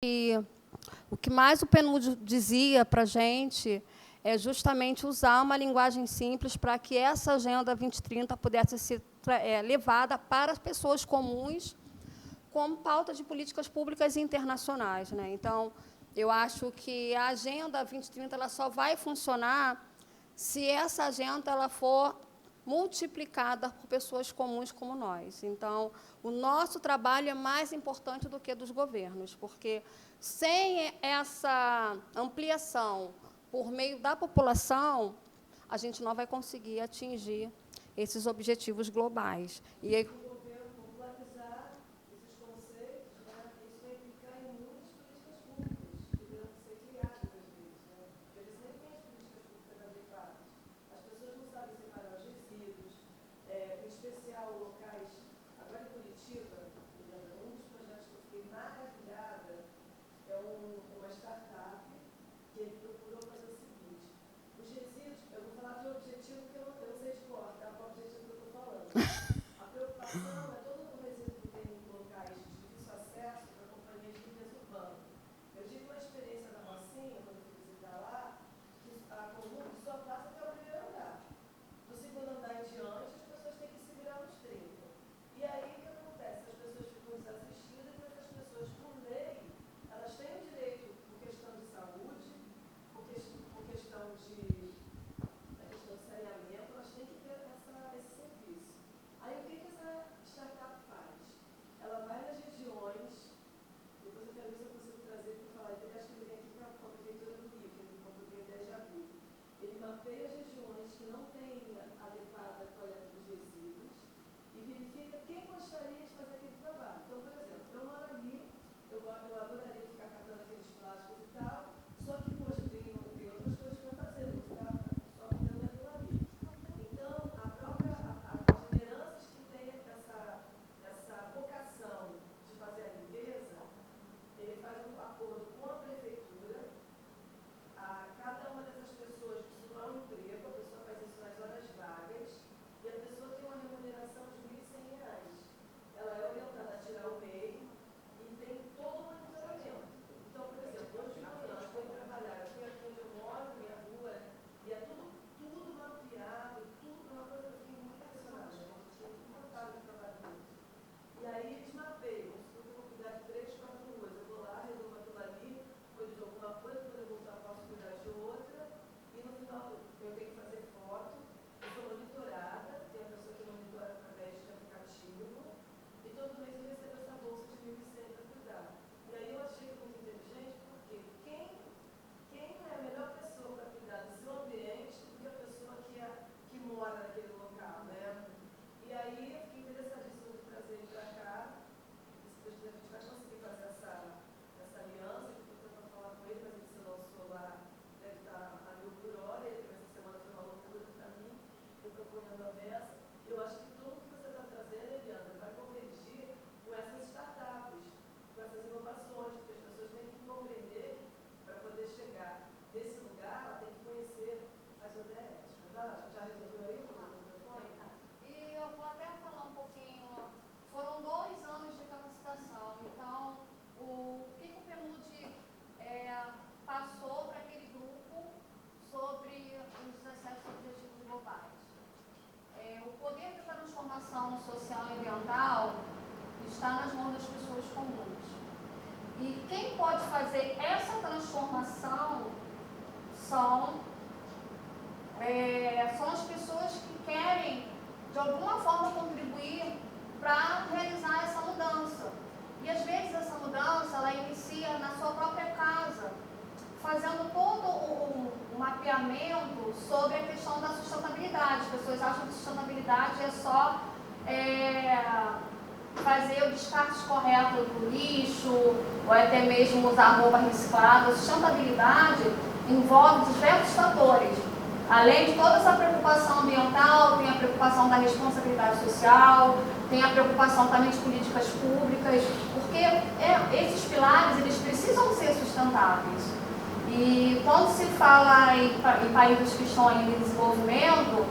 E o que mais o PNUD dizia para a gente é justamente usar uma linguagem simples para que essa Agenda 2030 pudesse ser levada para as pessoas comuns como pauta de políticas públicas internacionais, né? Então, eu acho que a Agenda 2030 ela só vai funcionar se essa agenda ela for multiplicada por pessoas comuns como nós. Então, o nosso trabalho é mais importante do que dos governos, porque sem essa ampliação por meio da população, a gente não vai conseguir atingir esses objetivos globais. E aí, social e ambiental está nas mãos das pessoas comuns. E quem pode fazer essa transformação são as pessoas que querem, de alguma forma, contribuir para realizar essa mudança. E, às vezes, essa mudança ela inicia na sua própria casa, fazendo todo o mapeamento sobre a questão da sustentabilidade. As pessoas acham que sustentabilidade é só fazer o descarte correto do lixo, ou até mesmo usar roupa reciclada. A sustentabilidade envolve diversos fatores. Além de toda essa preocupação ambiental, tem a preocupação da responsabilidade social, tem a preocupação também de políticas públicas, porque esses pilares eles precisam ser sustentáveis. E quando se fala em países que estão em desenvolvimento,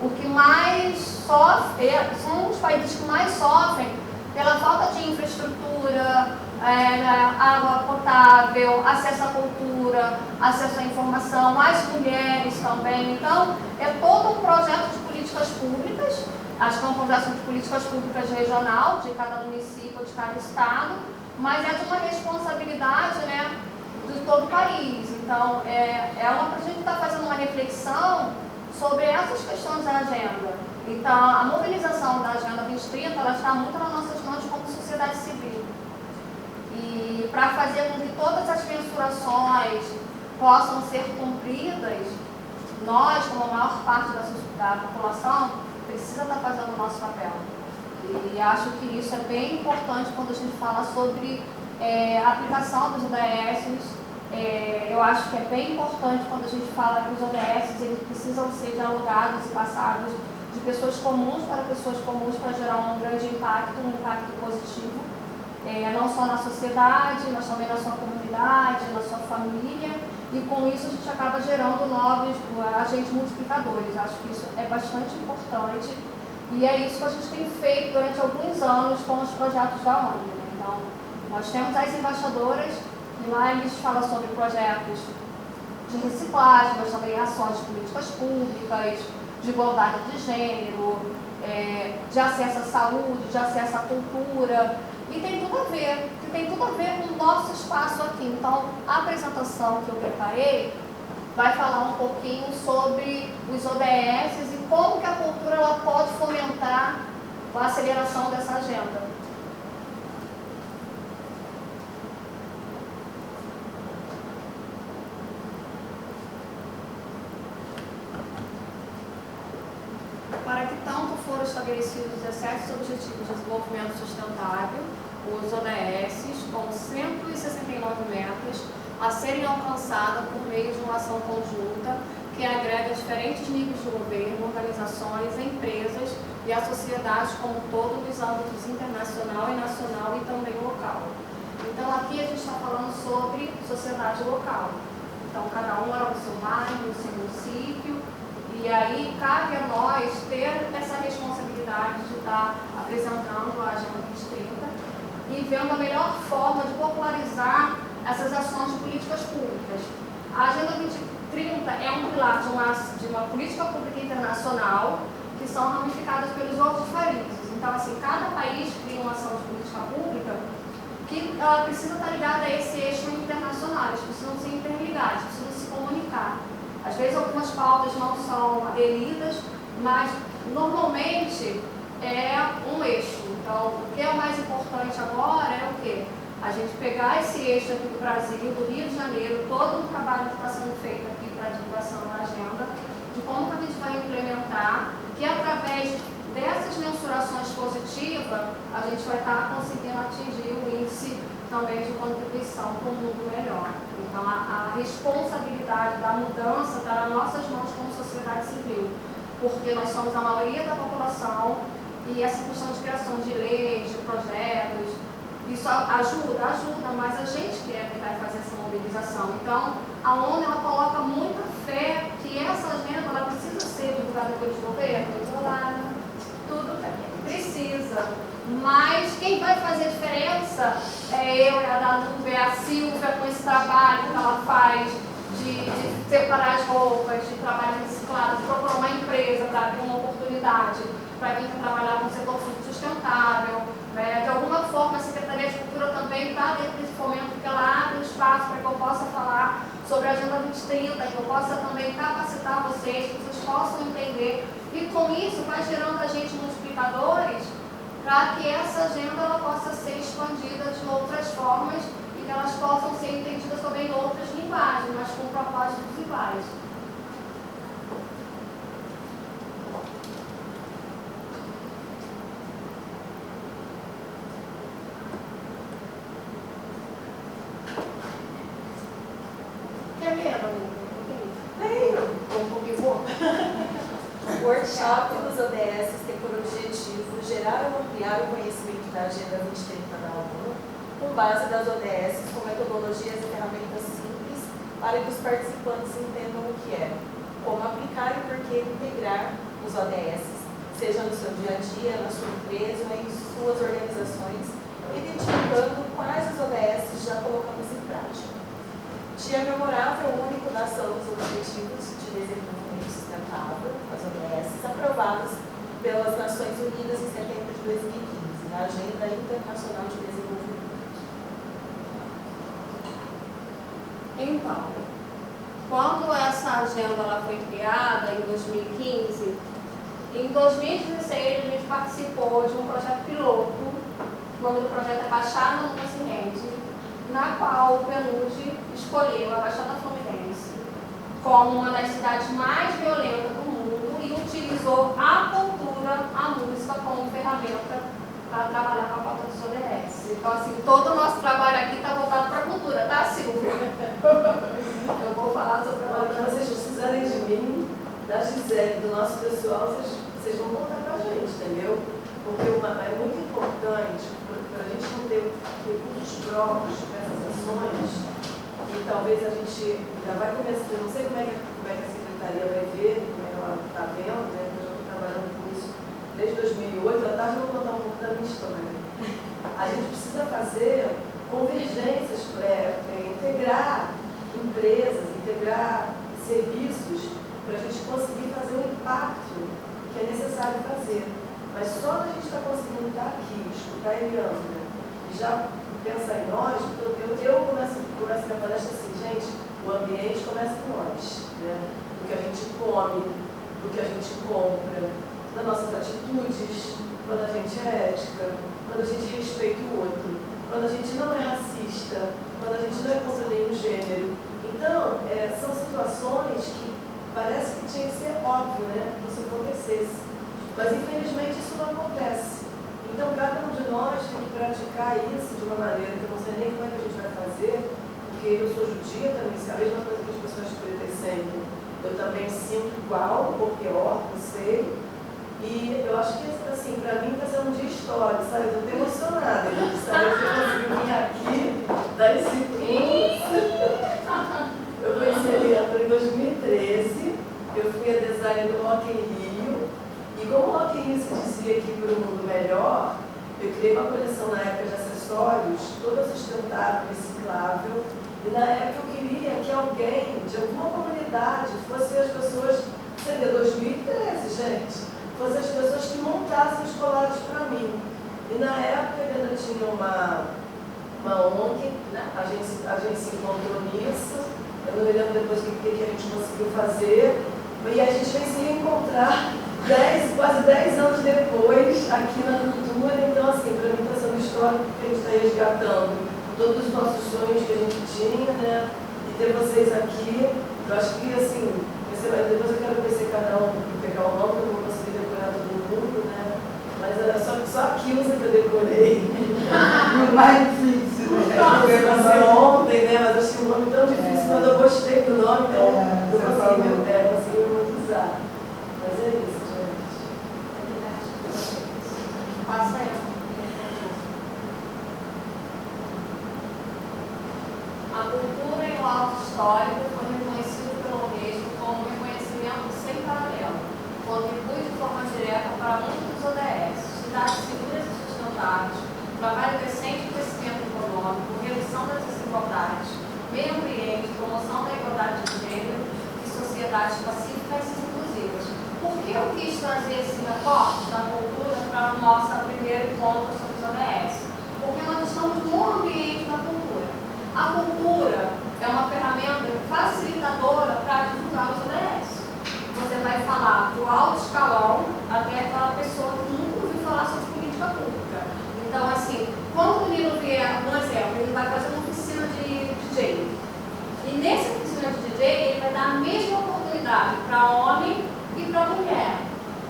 o que mais sofre, são os países que mais sofrem pela falta de infraestrutura, água potável, acesso à cultura, acesso à informação, as mulheres também. Então, é todo um projeto de políticas públicas, acho que é um projeto de políticas públicas regional, de cada município, de cada estado, mas é de uma responsabilidade, né, de todo o país. Então, a gente está fazendo uma reflexão sobre essas questões da agenda. Então, a mobilização da Agenda 2030, ela está muito nas nossas mãos como sociedade civil. E para fazer com que todas as mensurações possam ser cumpridas, nós, como a maior parte da população, precisa estar fazendo o nosso papel. E acho que isso é bem importante quando a gente fala sobre a aplicação dos ODS. Eu acho que é bem importante quando a gente fala que os ODS eles precisam ser dialogados e passados de pessoas comuns para pessoas comuns para gerar um grande impacto, um impacto positivo, não só na sociedade, mas também na sua comunidade, na sua família, e com isso a gente acaba gerando novos agentes multiplicadores. Acho que isso é bastante importante e é isso que a gente tem feito durante alguns anos com os projetos da ONU. Né? Então, nós temos as embaixadoras, e lá eles falam sobre projetos de reciclagem, mas também ações de políticas públicas, de igualdade de gênero, de acesso à saúde, de acesso à cultura, e tem tudo a ver com o nosso espaço aqui. Então, a apresentação que eu preparei vai falar um pouquinho sobre os ODS e como que a cultura ela pode fomentar a aceleração dessa agenda. Para que tanto foram estabelecidos 17 Objetivos de Desenvolvimento Sustentável, os ODS, com 169 metas a serem alcançadas por meio de uma ação conjunta que agrega diferentes níveis de governo, organizações, empresas e a sociedade como um todo nos âmbitos internacional e nacional e também local. Então aqui a gente está falando sobre sociedade local. Então cada um era no seu bairro, no seu município, e aí cabe a nós ter essa responsabilidade de estar apresentando a Agenda 2030 e vendo a melhor forma de popularizar essas ações de políticas públicas. A Agenda 2030 é um pilar de uma política pública internacional que são ramificadas pelos outros países. Então, assim, cada país cria uma ação de política pública que ela precisa estar ligada a esse eixo internacional, eles precisam ser interligados, precisam se comunicar. Às vezes algumas pautas não são aderidas, mas normalmente é um eixo. Então, o que é mais importante agora é o quê? A gente pegar esse eixo aqui do Brasil, do Rio de Janeiro, todo o trabalho que está sendo feito aqui para a divulgação da agenda, de como que a gente vai implementar, que através dessas mensurações positivas, a gente vai estar conseguindo atingir o índice também de contribuição para um mundo melhor. Então, a responsabilidade da mudança está nas nossas mãos como sociedade civil, porque nós somos a maioria da população e essa questão de criação de leis, de projetos, isso ajuda, mas a gente que vai fazer essa mobilização. Então, a ONU ela coloca muita fé que essa agenda ela precisa ser divulgada pelos governos, tudo precisa. Mas quem vai fazer diferença é eu, é a Danúbia, é a Silvia com esse trabalho que ela faz de separar as roupas, de trabalho reciclado, de procurar uma empresa para abrir uma oportunidade para quem quer trabalhar no setor sustentável. De alguma forma, a Secretaria de Cultura também está dentro desse fomento, porque ela abre um espaço para que eu possa falar sobre a Agenda 2030, que eu possa também capacitar vocês, que vocês possam entender. E com isso vai gerando agentes multiplicadores para que essa agenda ela possa ser expandida de outras formas e que elas possam ser entendidas também em outras linguagens, mas com propósitos iguais. Quer ler, um pouquinho? O workshop dos ODS tem por objetivo gerar ou ampliar o conhecimento da Agenda 2030 da ONU, com base das ODS, com metodologias e ferramentas simples, para que os participantes entendam o que é, como aplicar e por que integrar os ODS, seja no seu dia a dia, na sua empresa ou em suas organizações, identificando quais as ODS já colocamos em prática. Dia memorável único da ação dos Objetivos de Desenvolvimento Sustentável, as ODS, aprovadas pelas Nações Unidas em setembro de 2015, na Agenda Internacional de Desenvolvimento. Então, quando essa agenda ela foi criada, em 2015, em 2016 a gente participou de um projeto piloto, o nome do projeto é Baixada Fluminense, na qual o PNUD escolheu a Baixada Fluminense como uma das cidades mais violentas do mundo e utilizou a cultura, a música, como ferramenta para trabalhar com a pauta dos ODS. Então, assim, todo o nosso trabalho aqui está voltado para a cultura, tá, Silvia? Eu vou falar sobre a Quando vocês precisarem de mim, da Gisele, do nosso pessoal, vocês vão contar com a gente, entendeu? Porque é muito importante para a gente não ter recursos próprios para essas ações, e talvez a gente já vai começar, eu não sei como é que a Secretaria vai ver, como é que ela está vendo, né? Eu já estou trabalhando com isso desde 2008, à tarde eu vou contar um pouco da minha história. A gente precisa fazer convergências, integrar empresas, integrar serviços para a gente conseguir fazer o impacto que é necessário fazer. Mas só a gente está conseguindo estar aqui, escutar a Eliandra, e já pensar em nós, eu começo a minha palestra assim, gente, o ambiente começa em nós, né? Do que a gente come, do que a gente compra, das nossas atitudes, quando a gente é ética, quando a gente respeita o outro, quando a gente não é racista, quando a gente não é contra nenhum gênero. Então, são situações que parece que tinha que ser óbvio, né, que isso acontecesse. Mas, infelizmente, isso não acontece. Então, cada um de nós tem que praticar isso de uma maneira que eu não sei nem como é que a gente vai fazer, porque eu sou judia também, a mesma coisa que as pessoas pretas sentem. Eu também sinto igual, ou pior, não sei. E eu acho que, assim, para mim está sendo um dia histórico, sabe? Eu estou emocionada. Eu sabe que eu consegui vir aqui, dar esse Eu conheci a Eliandra em 2013, eu fui a design do Rock in Rio, e como o Rock in Rio se dizia aqui para um mundo melhor, eu criei uma coleção na época de acessórios, toda sustentável, reciclável, e na época eu queria que alguém de alguma comunidade fosse as pessoas, seria 2013, gente, fossem as pessoas que montassem os colares para mim. E na época eu ainda tinha uma ONG, né? A gente se encontrou nisso, eu não me lembro depois o que a gente conseguiu fazer, e a gente veio se reencontrar quase 10 anos depois, aqui na cultura. Então, assim, para mim está sendo histórico, porque a gente está resgatando todos os nossos sonhos que a gente tinha, né? E ter vocês aqui, eu acho que, assim, depois eu quero conhecer cada um, pegar o nome, eu não vou conseguir decorar todo mundo, né? Mas era só a Kilza que eu decorei. O mais difícil, né? Eu passei ontem, né? Mas eu achei um nome tão difícil, mas eu gostei do nome, então eu consegui muito usar. Mas é isso, gente. Passa aí. A cultura e o auto histórico foi reconhecido pelo Unesco como um reconhecimento sem paralelo, contribui de forma direta para muitos dos ODS, cidades seguras e sustentáveis, trabalho decente e crescimento econômico, redução das desigualdades, meio ambiente, promoção da igualdade de gênero e sociedades pacíficas e inclusivas. Por que eu quis trazer esse recorte da cultura para o nosso primeiro encontro sobre os ODS? Porque nós estamos no ambiente da cultura. A cultura é uma ferramenta facilitadora para divulgar os ODS. Você vai falar do alto escalão até aquela pessoa que nunca ouviu falar sobre política pública. Então, assim, quando o menino vier, por exemplo, ele vai fazer uma oficina de DJ. E nessa oficina de DJ, ele vai dar a mesma oportunidade para homem e para mulher,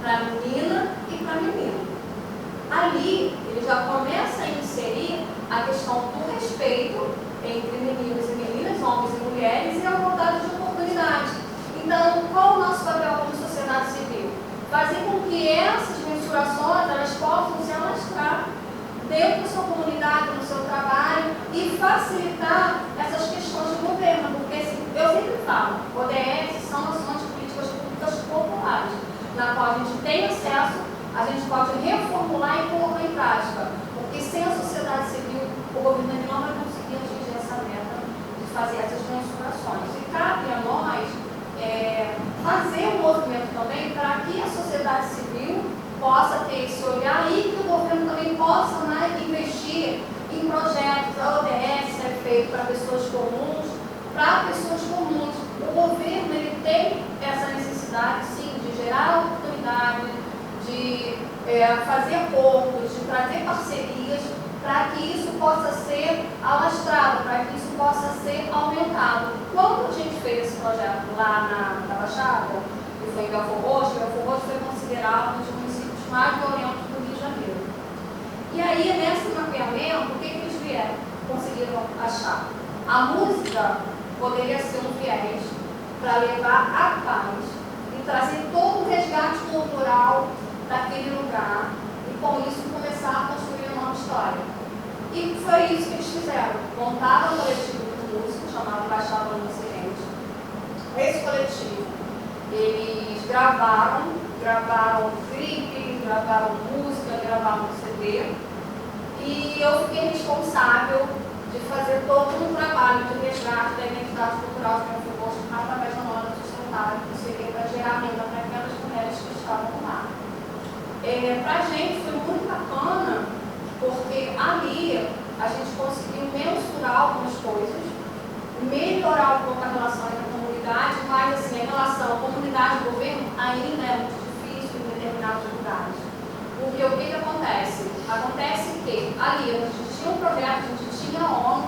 para menina e para menino. Ali, ele já começa a inserir a questão do respeito entre meninos e meninas, homens e mulheres, e a igualdade de oportunidade. Então, qual o nosso papel como sociedade civil? Fazer com que essas mensurações elas possam se alastrar dentro da sua comunidade, no seu trabalho, e facilitar essas questões de governo, porque eu sempre falo, ODS são ações de políticas públicas populares, na qual a gente tem acesso, a gente pode reformular e colocar em prática, porque sem a sociedade civil o governo é fazer essas mensurações. E cabe a nós fazer um movimento também para que a sociedade civil possa ter esse olhar e que o governo também possa, né, investir em projetos. A ODS é feito para pessoas comuns, O governo ele tem essa necessidade, sim, de gerar oportunidade, de fazer acordos, de trazer parcerias, para que isso possa ser alastrado, para que isso possa ser aumentado. Quando a gente fez esse projeto lá na Baixada, que foi em Belford Roxo foi considerado um dos municípios mais violentos do Rio de Janeiro. E aí, nesse mapeamento, o que eles conseguiram achar? A música poderia ser um viés para levar a paz e trazer todo o resgate cultural daquele lugar e, com isso, começar a construir uma nova história. E foi isso que eles fizeram. Montaram um coletivo de música chamado Baixada no Ocidente. Esse coletivo, eles gravaram clipe, gravaram música, gravaram CD. E eu fiquei responsável de fazer todo um trabalho de resgate da identidade cultural de Belford Roxo através da moda sustentável, que seria para gerar renda para aquelas mulheres que estavam lá. Para a gente foi muito bacana, porque ali a gente conseguiu mensurar algumas coisas, melhorar um pouco a relação entre a comunidade, mas assim, a relação comunidade e governo ainda é muito difícil em determinados lugares. Porque o que acontece? Acontece que ali a gente tinha um projeto, a gente tinha a ONU,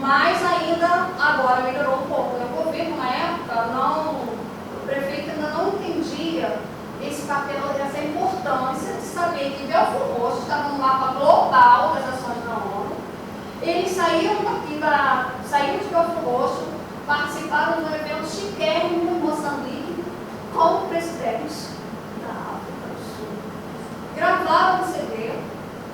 mas ainda agora melhorou um pouco. O governo, na época, o prefeito ainda não entendia esse papel, essa importância de saber que Belford Roxo estava no mapa global das ações da ONU. Eles saíram de Belford Roxo, participaram do evento chiquérrimo em Moçambique como presidentes da África do Sul. Gravaram o CD.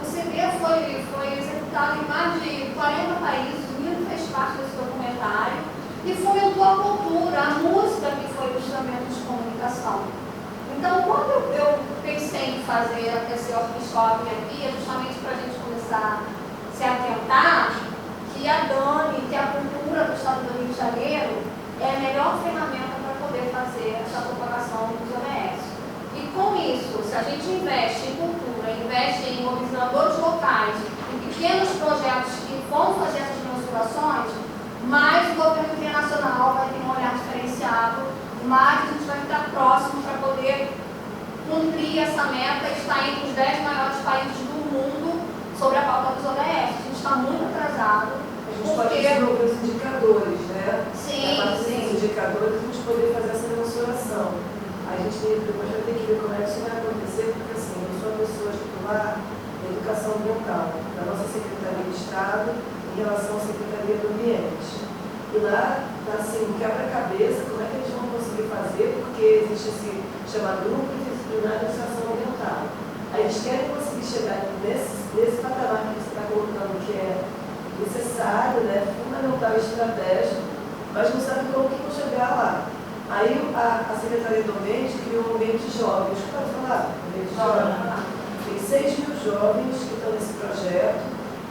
O CD foi executado em mais de 40 países, o Nilo fez parte desse documentário e fomentou a cultura, a música que foi o instrumento de comunicação. Então, quando eu pensei em fazer esse workshop aqui, é justamente para a gente começar a se atentar que a Dani, que a cultura do Estado do Rio de Janeiro é a melhor ferramenta para poder fazer essa propagação dos ODS. E com isso, se a gente investe em cultura, investe em mobilizadores locais, em pequenos projetos que vão fazer essas mensurações, mais o governo internacional vai ter um olhar diferenciado, mais a gente vai estar próximo para poder cumprir essa meta e estar entre os 10 maiores países do mundo sobre a pauta dos ODS. A gente está muito atrasado. A gente pode desenvolver os indicadores, né? Sim, a partir sim. dos indicadores, a gente poder fazer essa mensuração. A gente depois vai ter que ver como é que isso vai acontecer, porque assim, eu sou a pessoa titular da educação ambiental, da nossa Secretaria de Estado em relação à Secretaria do Ambiente. E lá está assim, um quebra-cabeça, como é que eles vão conseguir fazer, porque existe esse chamado Grupo Interdisciplinar de Educação Ambiental. Aí eles querem conseguir chegar nesse patamar que você está colocando, que é necessário, né, fundamental e estratégico, mas não sabe como que vão chegar lá. Aí a Secretaria do Ambiente criou um ambiente jovem. Deixa eu falar, ambiente jovem. Tem 6 mil jovens que estão nesse projeto.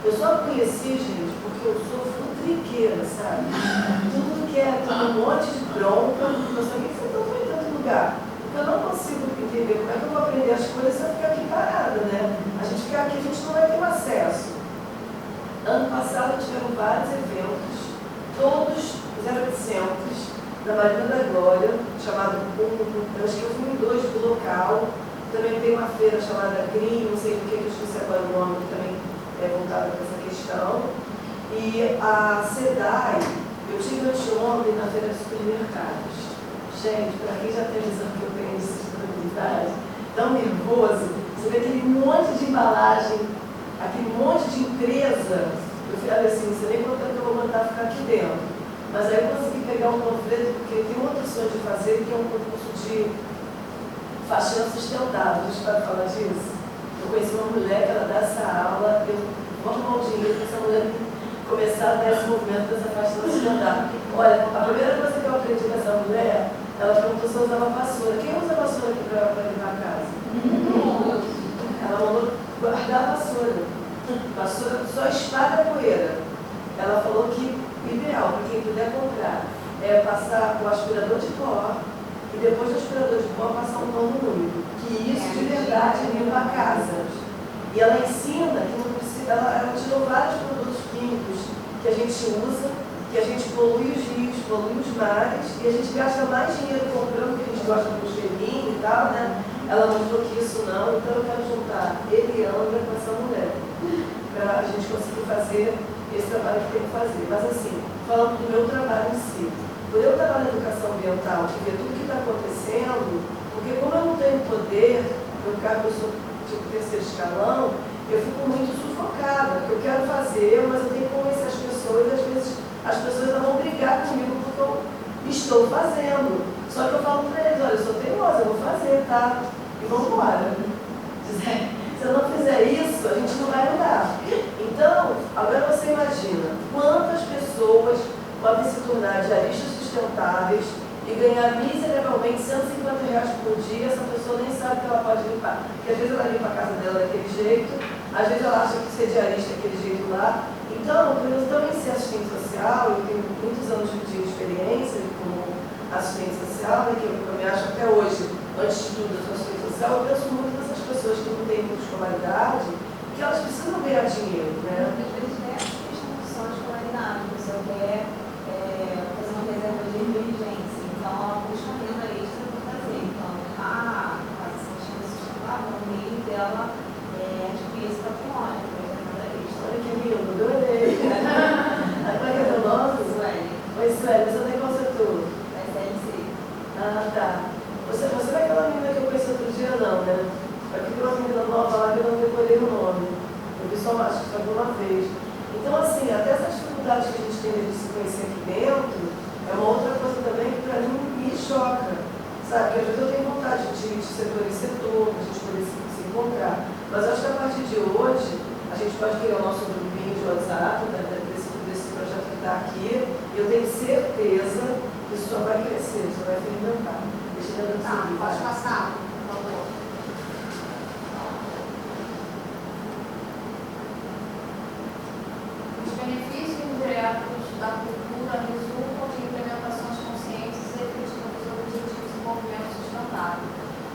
Eu só conheci, gente, porque eu sou futriqueira, sabe? Tudo que é um monte de bronca, eu só que você não foi em tanto lugar. Eu não consigo entender como é que eu vou aprender as coisas se eu ficar aqui parada, né? A gente ficar aqui, a gente não vai ter um acesso. Ano passado tiveram vários eventos, todos 0800, da Marina da Glória, chamado, eu acho que eu fui em 2 do local. Também tem uma feira chamada GRIM, não sei do que eu esqueci agora o nome, que também é voltada para essa questão. E a SEDAI, eu tive anteontem na feira de supermercados. Gente, para quem já tem visão que eu tenho de sustentabilidade, tão nervoso, você vê aquele monte de embalagem, aquele monte de empresa. Eu falei assim, você nem conta que eu vou mandar ficar aqui dentro. Mas aí eu consegui pegar um panfleto, porque tem outra opção de fazer, que é um concurso de faxina sustentável. Deixa eu falar disso. Eu conheci uma mulher que ela dá essa aula, eu vou arrumar um dinheiro para essa mulher começar a dar esse movimento dessa faxina sustentável. Olha, a primeira coisa que eu aprendi com essa mulher, ela perguntou se eu usava vassoura. Quem usa vassoura aqui para limpar a casa? Ela mandou guardar a vassoura. Vassoura só espalha a poeira. Ela falou que O ideal, para quem puder comprar, é passar o aspirador de pó e depois do aspirador de pó passar um pano úmido. Que isso de verdade limpa a casa. E ela ensina que não precisa, ela tirou vários produtos químicos que a gente usa, que a gente polui os rios, polui os mares, e a gente gasta mais dinheiro comprando, porque a gente gosta do cheirinho e tal, né? Ela mostrou que isso não, então eu quero juntar Eliandra com essa mulher, para a gente conseguir fazer esse trabalho que tem que fazer. Mas assim, falando do meu trabalho em si, por eu trabalhar na educação ambiental e ver tudo que está acontecendo, porque como eu não tenho poder, no caso eu sou tipo terceiro escalão, eu fico muito sufocada, porque eu quero fazer, mas eu tenho que convencer as pessoas, e às vezes as pessoas vão brigar comigo porque eu estou fazendo. Só que eu falo para eles, olha, eu sou teimosa, eu vou fazer, tá? E vamos embora. Se eu não fizer isso, a gente não vai andar. Então, agora você imagina quantas pessoas podem se tornar diaristas sustentáveis e ganhar miseravelmente R$150 por dia, essa pessoa nem sabe que ela pode limpar. Porque às vezes ela limpa a casa dela daquele jeito, às vezes ela acha que ser diarista é aquele jeito lá. Então, por eu também ser assistente social, eu tenho muitos anos de experiência como assistente social, né, que eu me acho até hoje, antes de tudo, eu sou assistente social, eu penso muito nessas pessoas que não têm muita escolaridade, que elas precisam ganhar dinheiro, né? Às vezes não é a questão de escolaridade, a pessoa quer fazer uma reserva de emergência, então ela busca renda extra para fazer. Então, faz essa questão sustentável, no meio dela adquirir esse patrimônio, por exemplo, renda extra. Olha que lindo, adorei. Como é que é teu nome? Sueli, Oi, Sueli, você tem qual setor? da SLC. Ah, tá. Você não é aquela menina que eu conheci outro dia, não, né? Aqui tem uma menina nova lá que eu não decorei o nome. Eu vi só, acho que só uma vez. Então, assim, até essas dificuldades que a gente tem de se conhecer aqui dentro, é uma outra coisa também que para mim me choca. Sabe? Porque às vezes eu tenho vontade de setor em setor, para a gente poder se encontrar. Mas acho que a partir de hoje, a gente pode criar o nosso grupinho de WhatsApp, né, desse projeto que está aqui, e eu tenho certeza que isso só vai crescer, só vai fermentar. Deixa eu ver Tá, pode passar, por favor. Os benefícios indiretos da cultura resultam de implementações conscientes e efetivas dos objetivos de desenvolvimento sustentável.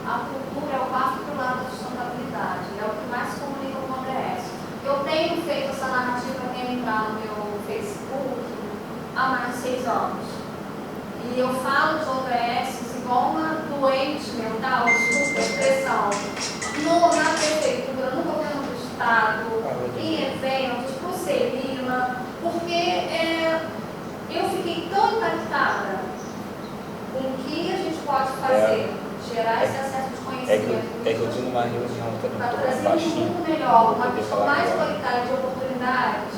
A cultura é o quarto pilar da sustentabilidade, é o que mais se comunica com o ODS. Eu tenho feito essa narrativa, tenho entrado no meu Facebook há mais de 6 anos. E eu falo de ODS igual uma doente mental, desculpa a expressão, na prefeitura, no governo do estado, em eventos, por Celina, porque eu fiquei tão impactada com o que a gente pode fazer, gerar esse acesso de conhecimento. É que eu estou numa reunião também, Para estou trazer mais um baixinho. mundo melhor, uma Poder questão falar mais agora. igualitária de oportunidades,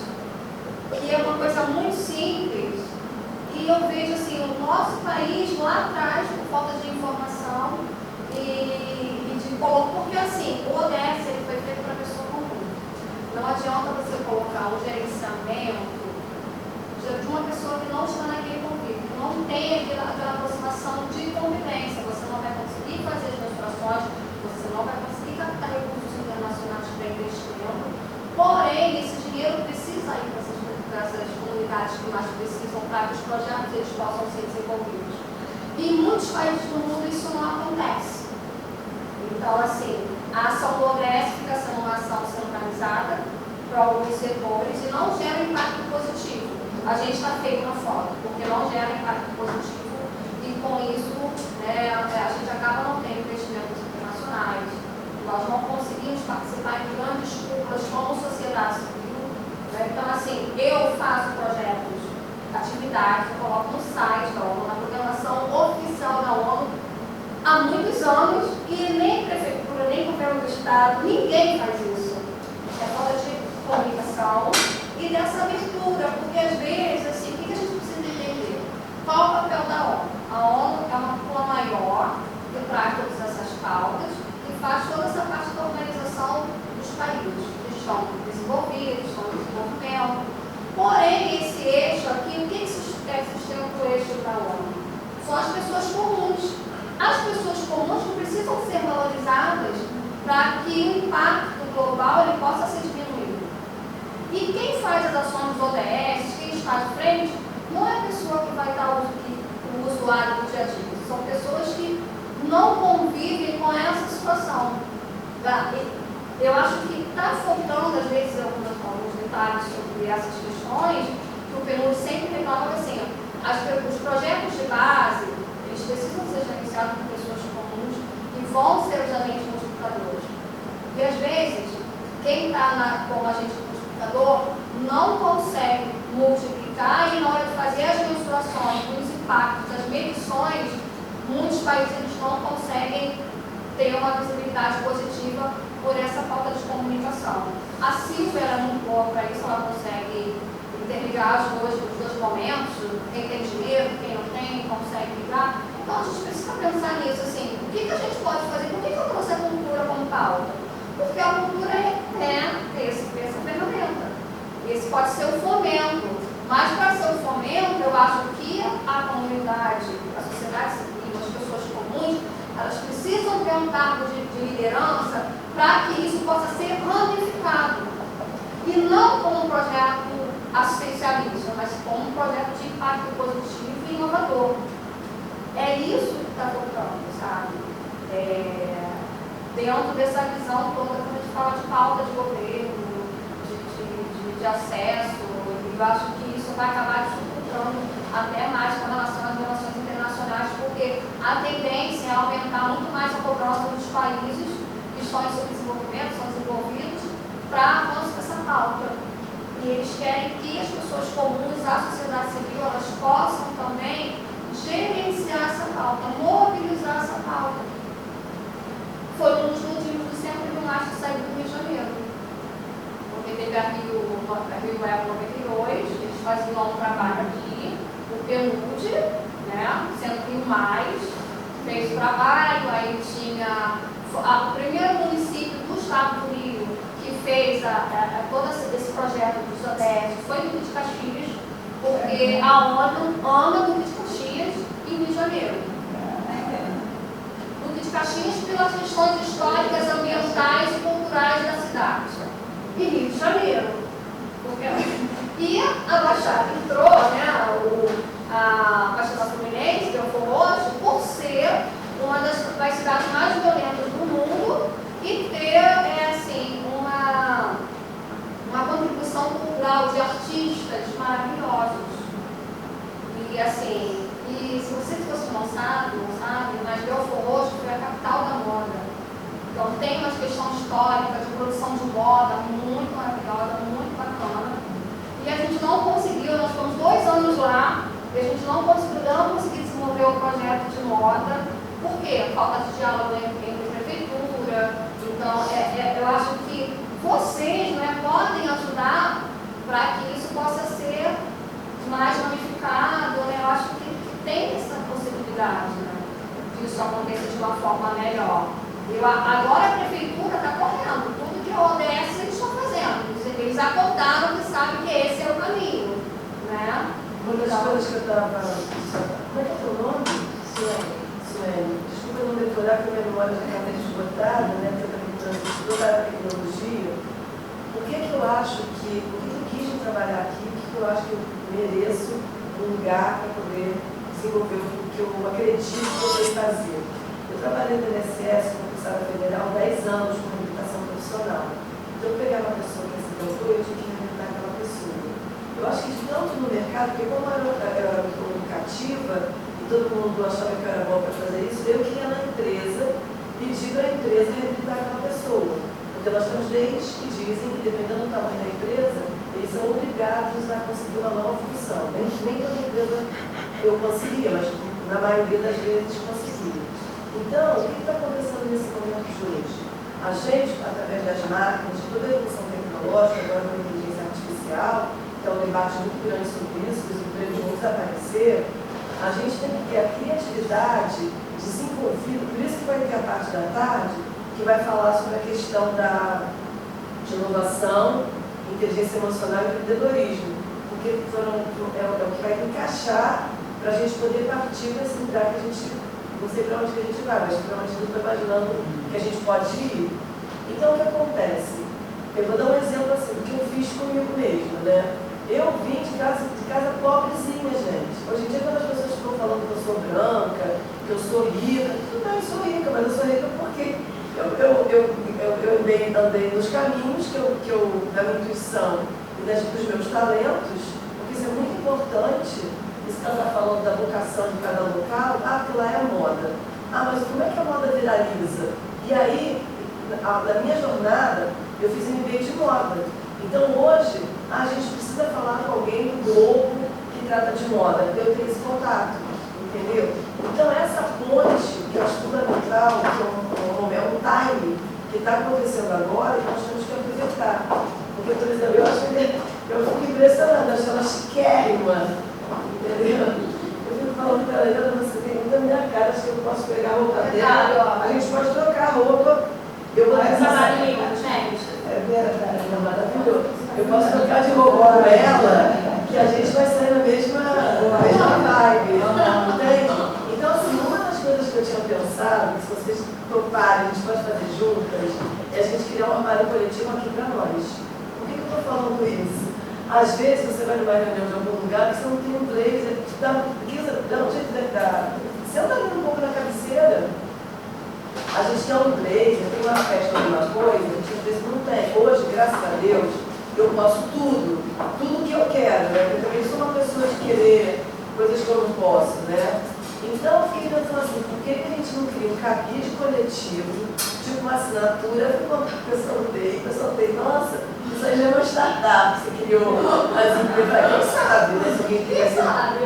que é uma coisa muito simples. E eu vejo assim, o nosso país lá atrás, por falta de informação e de porque assim, o ODS ele foi feito para a pessoa comum. Não adianta você colocar um gerenciamento de uma pessoa que não está naquele convívio, que não tem aquela aproximação de convivência. Você não vai conseguir fazer as demonstrações, você não vai conseguir captar recursos internacionais para investimento. Porém, esse dinheiro precisa ir para essas comunidades que mais precisam, para que os projetos eles possam ser desenvolvidos. E em muitos países do mundo isso não acontece. Então, assim, a ação do ODS fica sendo uma ação centralizada para alguns setores e não gera impacto positivo. A gente está feio na foto, porque não gera impacto positivo e com isso a gente acaba não tendo investimentos internacionais. Nós não conseguimos participar em grandes cúpulas como sociedade civil. Então, assim, eu faço projetos, atividades, eu coloco no site da ONU, na programação oficial da ONU, há muitos anos, e nem prefeitura, nem governo do estado, ninguém faz isso. É falta de comunicação e dessa abertura, porque às vezes, assim, o que a gente precisa entender? Qual é o papel da ONU? A ONU é uma cúpula maior, que traz todas essas pautas, que faz toda essa parte da organização dos países, que estão desenvolvidos, estão em desenvolvimento. Porém, esse eixo aqui, o que sustenta o eixo da ONU? São as pessoas comuns. As pessoas comuns não precisam ser valorizadas para que o impacto global ele possa ser diminuído. E quem faz as ações dos ODS, quem está de frente, não é a pessoa que vai estar o usuário do dia a dia. São pessoas que não convivem com essa situação. Eu acho que está faltando, às vezes, alguns detalhes sobre essas questões, que o PNUD sempre reclama assim, os projetos de base, eles precisam ser gerenciados por pessoas comuns e vão ser os agentes multiplicadores. E, às vezes, quem está como agente multiplicador não consegue multiplicar e, na hora de fazer as mensurações, os impactos, as medições, muitos países eles não conseguem ter uma visibilidade positiva por essa falta de comunicação. A Silvia era muito boa para isso, ela consegue interligar os dois momentos, quem tem dinheiro, quem não tem, consegue ligar. Então a gente precisa pensar nisso, assim, o que a gente pode fazer? Por que eu trouxe a cultura como pauta? Porque a cultura é essa ferramenta. Esse pode ser o fomento, mas para ser o fomento, eu acho que a comunidade, a sociedade civil, as pessoas comuns, elas precisam ter um cargo de liderança para que isso possa ser ramificado. E não como um projeto assistencialista, mas como um projeto de impacto positivo e inovador. É isso que está faltando, sabe? Dentro dessa visão toda, quando a gente fala de pauta de governo, de acesso, eu acho que isso vai acabar dificultando até mais com relação às relações internacionais, porque a tendência é aumentar muito mais a cobrança dos países que estão em subdesenvolvimento, são desenvolvidos, para avanço dessa pauta. E eles querem que as pessoas comuns, a sociedade civil, elas possam também gerenciar essa pauta, mobilizar essa pauta. Foi um dos motivos do Centro de Filmagem de sair do Rio de Janeiro. Porque teve a Rio Web 92, eles faziam um trabalho aqui, o PNUD, né, Centro Rio Mais, fez o trabalho, aí tinha o primeiro município do estado do Rio que fez todo esse projeto dos ODS foi no Rio de Caxias, porque a ONU ama o Rio de Caxias e Rio de Janeiro. No Rio de Caxias pelas questões históricas, ambientais e culturais da cidade. E Rio de Janeiro. E a Baixada entrou, né, a Baixada Fluminense, Belfort Roxo, por ser uma das cidades mais violentas do mundo e ter, assim, uma contribuição cultural de artistas maravilhosos. E, assim, se vocês não sabem, mas Belfort Roxo foi a capital da moda. Então, tem uma questão histórica de produção de moda muito maravilhosa, muito bacana. E a gente não conseguiu, nós ficamos 2 anos lá, e a gente não conseguiu desenvolver o projeto de moda. Por quê? Falta de diálogo entre prefeitura. Então, eu acho que vocês, né, podem ajudar para que isso possa ser mais ramificado. Né? Eu acho que tem essa possibilidade, né, de isso aconteça de uma forma melhor. Agora a prefeitura está correndo, tudo que a ODS eles estão fazendo. Eles apontaram que sabem que esse é o caminho. Né? Uma das coisas que eu estava. Como é que é o teu nome? Suene. Desculpa não decorar, porque a minha memória já está meio esgotada, né? Porque eu estou toda a tecnologia. Por que eu acho que. Por que eu quis trabalhar aqui? Por que eu acho que eu mereço um lugar para poder desenvolver o que eu acredito poder fazer? Eu trabalhei no INSS como concursada federal 10 anos com habilitação profissional. Então, eu pegava uma pessoa que se doutor, eu tinha que habilitar aquela pessoa. Eu acho que de tanto no mercado, porque como eu era comunicativa, e todo mundo achava que eu era bom para fazer isso, eu que ia na empresa, pedir para a empresa habilitar aquela pessoa. Porque nós temos leis que dizem que, dependendo do tamanho da empresa, eles são obrigados a conseguir uma nova função. Nem toda empresa eu conseguia, mas na maioria das vezes conseguia. Então, o que está acontecendo nesse momento de hoje? A gente, através das máquinas, de toda a evolução tecnológica, agora com a inteligência artificial, que é um debate muito grande sobre isso, que os empregos vão desaparecer, a gente tem que ter a criatividade desenvolvida, por isso que vai ter a parte da tarde, que vai falar sobre a questão de inovação, inteligência emocional e empreendedorismo, porque é o que vai encaixar para a gente poder partir desse lugar que a gente, não sei para onde que a gente vai, mas para onde eu estou imaginando que a gente pode ir. Então, o que acontece? Eu vou dar um exemplo assim, do que eu fiz comigo mesma, né? Eu vim de casa pobrezinha, gente. Hoje em dia, quando as pessoas ficam falando que eu sou branca, que eu sou rica, tudo bem, eu sou rica, mas eu sou rica porque eu andei nos caminhos da minha intuição e dos meus talentos, porque isso é muito importante. Isso que ela está falando da vocação de cada local, que lá é a moda. Mas como é que a moda viraliza? E aí, na minha jornada, eu fiz MBA de moda. Então hoje, a gente precisa falar com alguém do Globo que trata de moda, eu tenho esse contato, entendeu? Então essa ponte, que eu acho fundamental, que é um time que está acontecendo agora, que nós temos que aproveitar. Porque, por exemplo, eu fico impressionada, acho ela chiquérrima, entendeu? Eu fico falando para ela, você tem muita minha cara, acho que eu posso pegar a roupa dela, a gente pode trocar a roupa. Eu vou gente. É verdade, é maravilhoso. Eu posso trocar de roupa com ela, que a gente vai sair na mesma vibe. Entende? Então, assim, uma das coisas que eu tinha pensado, se vocês toparem, a gente pode fazer juntas, é a gente criar um armário coletivo aqui para nós. Por que eu estou falando isso? Às vezes você vai numa reunião de algum lugar que você não tem um blazer, dá um jeito de dar. Senta ali um pouco na cabeceira. A gente tem um blazer, tem uma festa, alguma coisa, a gente às vezes não tem. Hoje, graças a Deus, eu posso tudo que eu quero, né? Eu também sou uma pessoa de querer coisas que eu não posso, né? Então, eu fiquei pensando assim, por que a gente não cria um cabide coletivo, tipo uma assinatura, eu fui contar que eu soltei, nossa, isso aí já é uma startup, você criou as empresas, quem sabe, né? Se alguém quisesse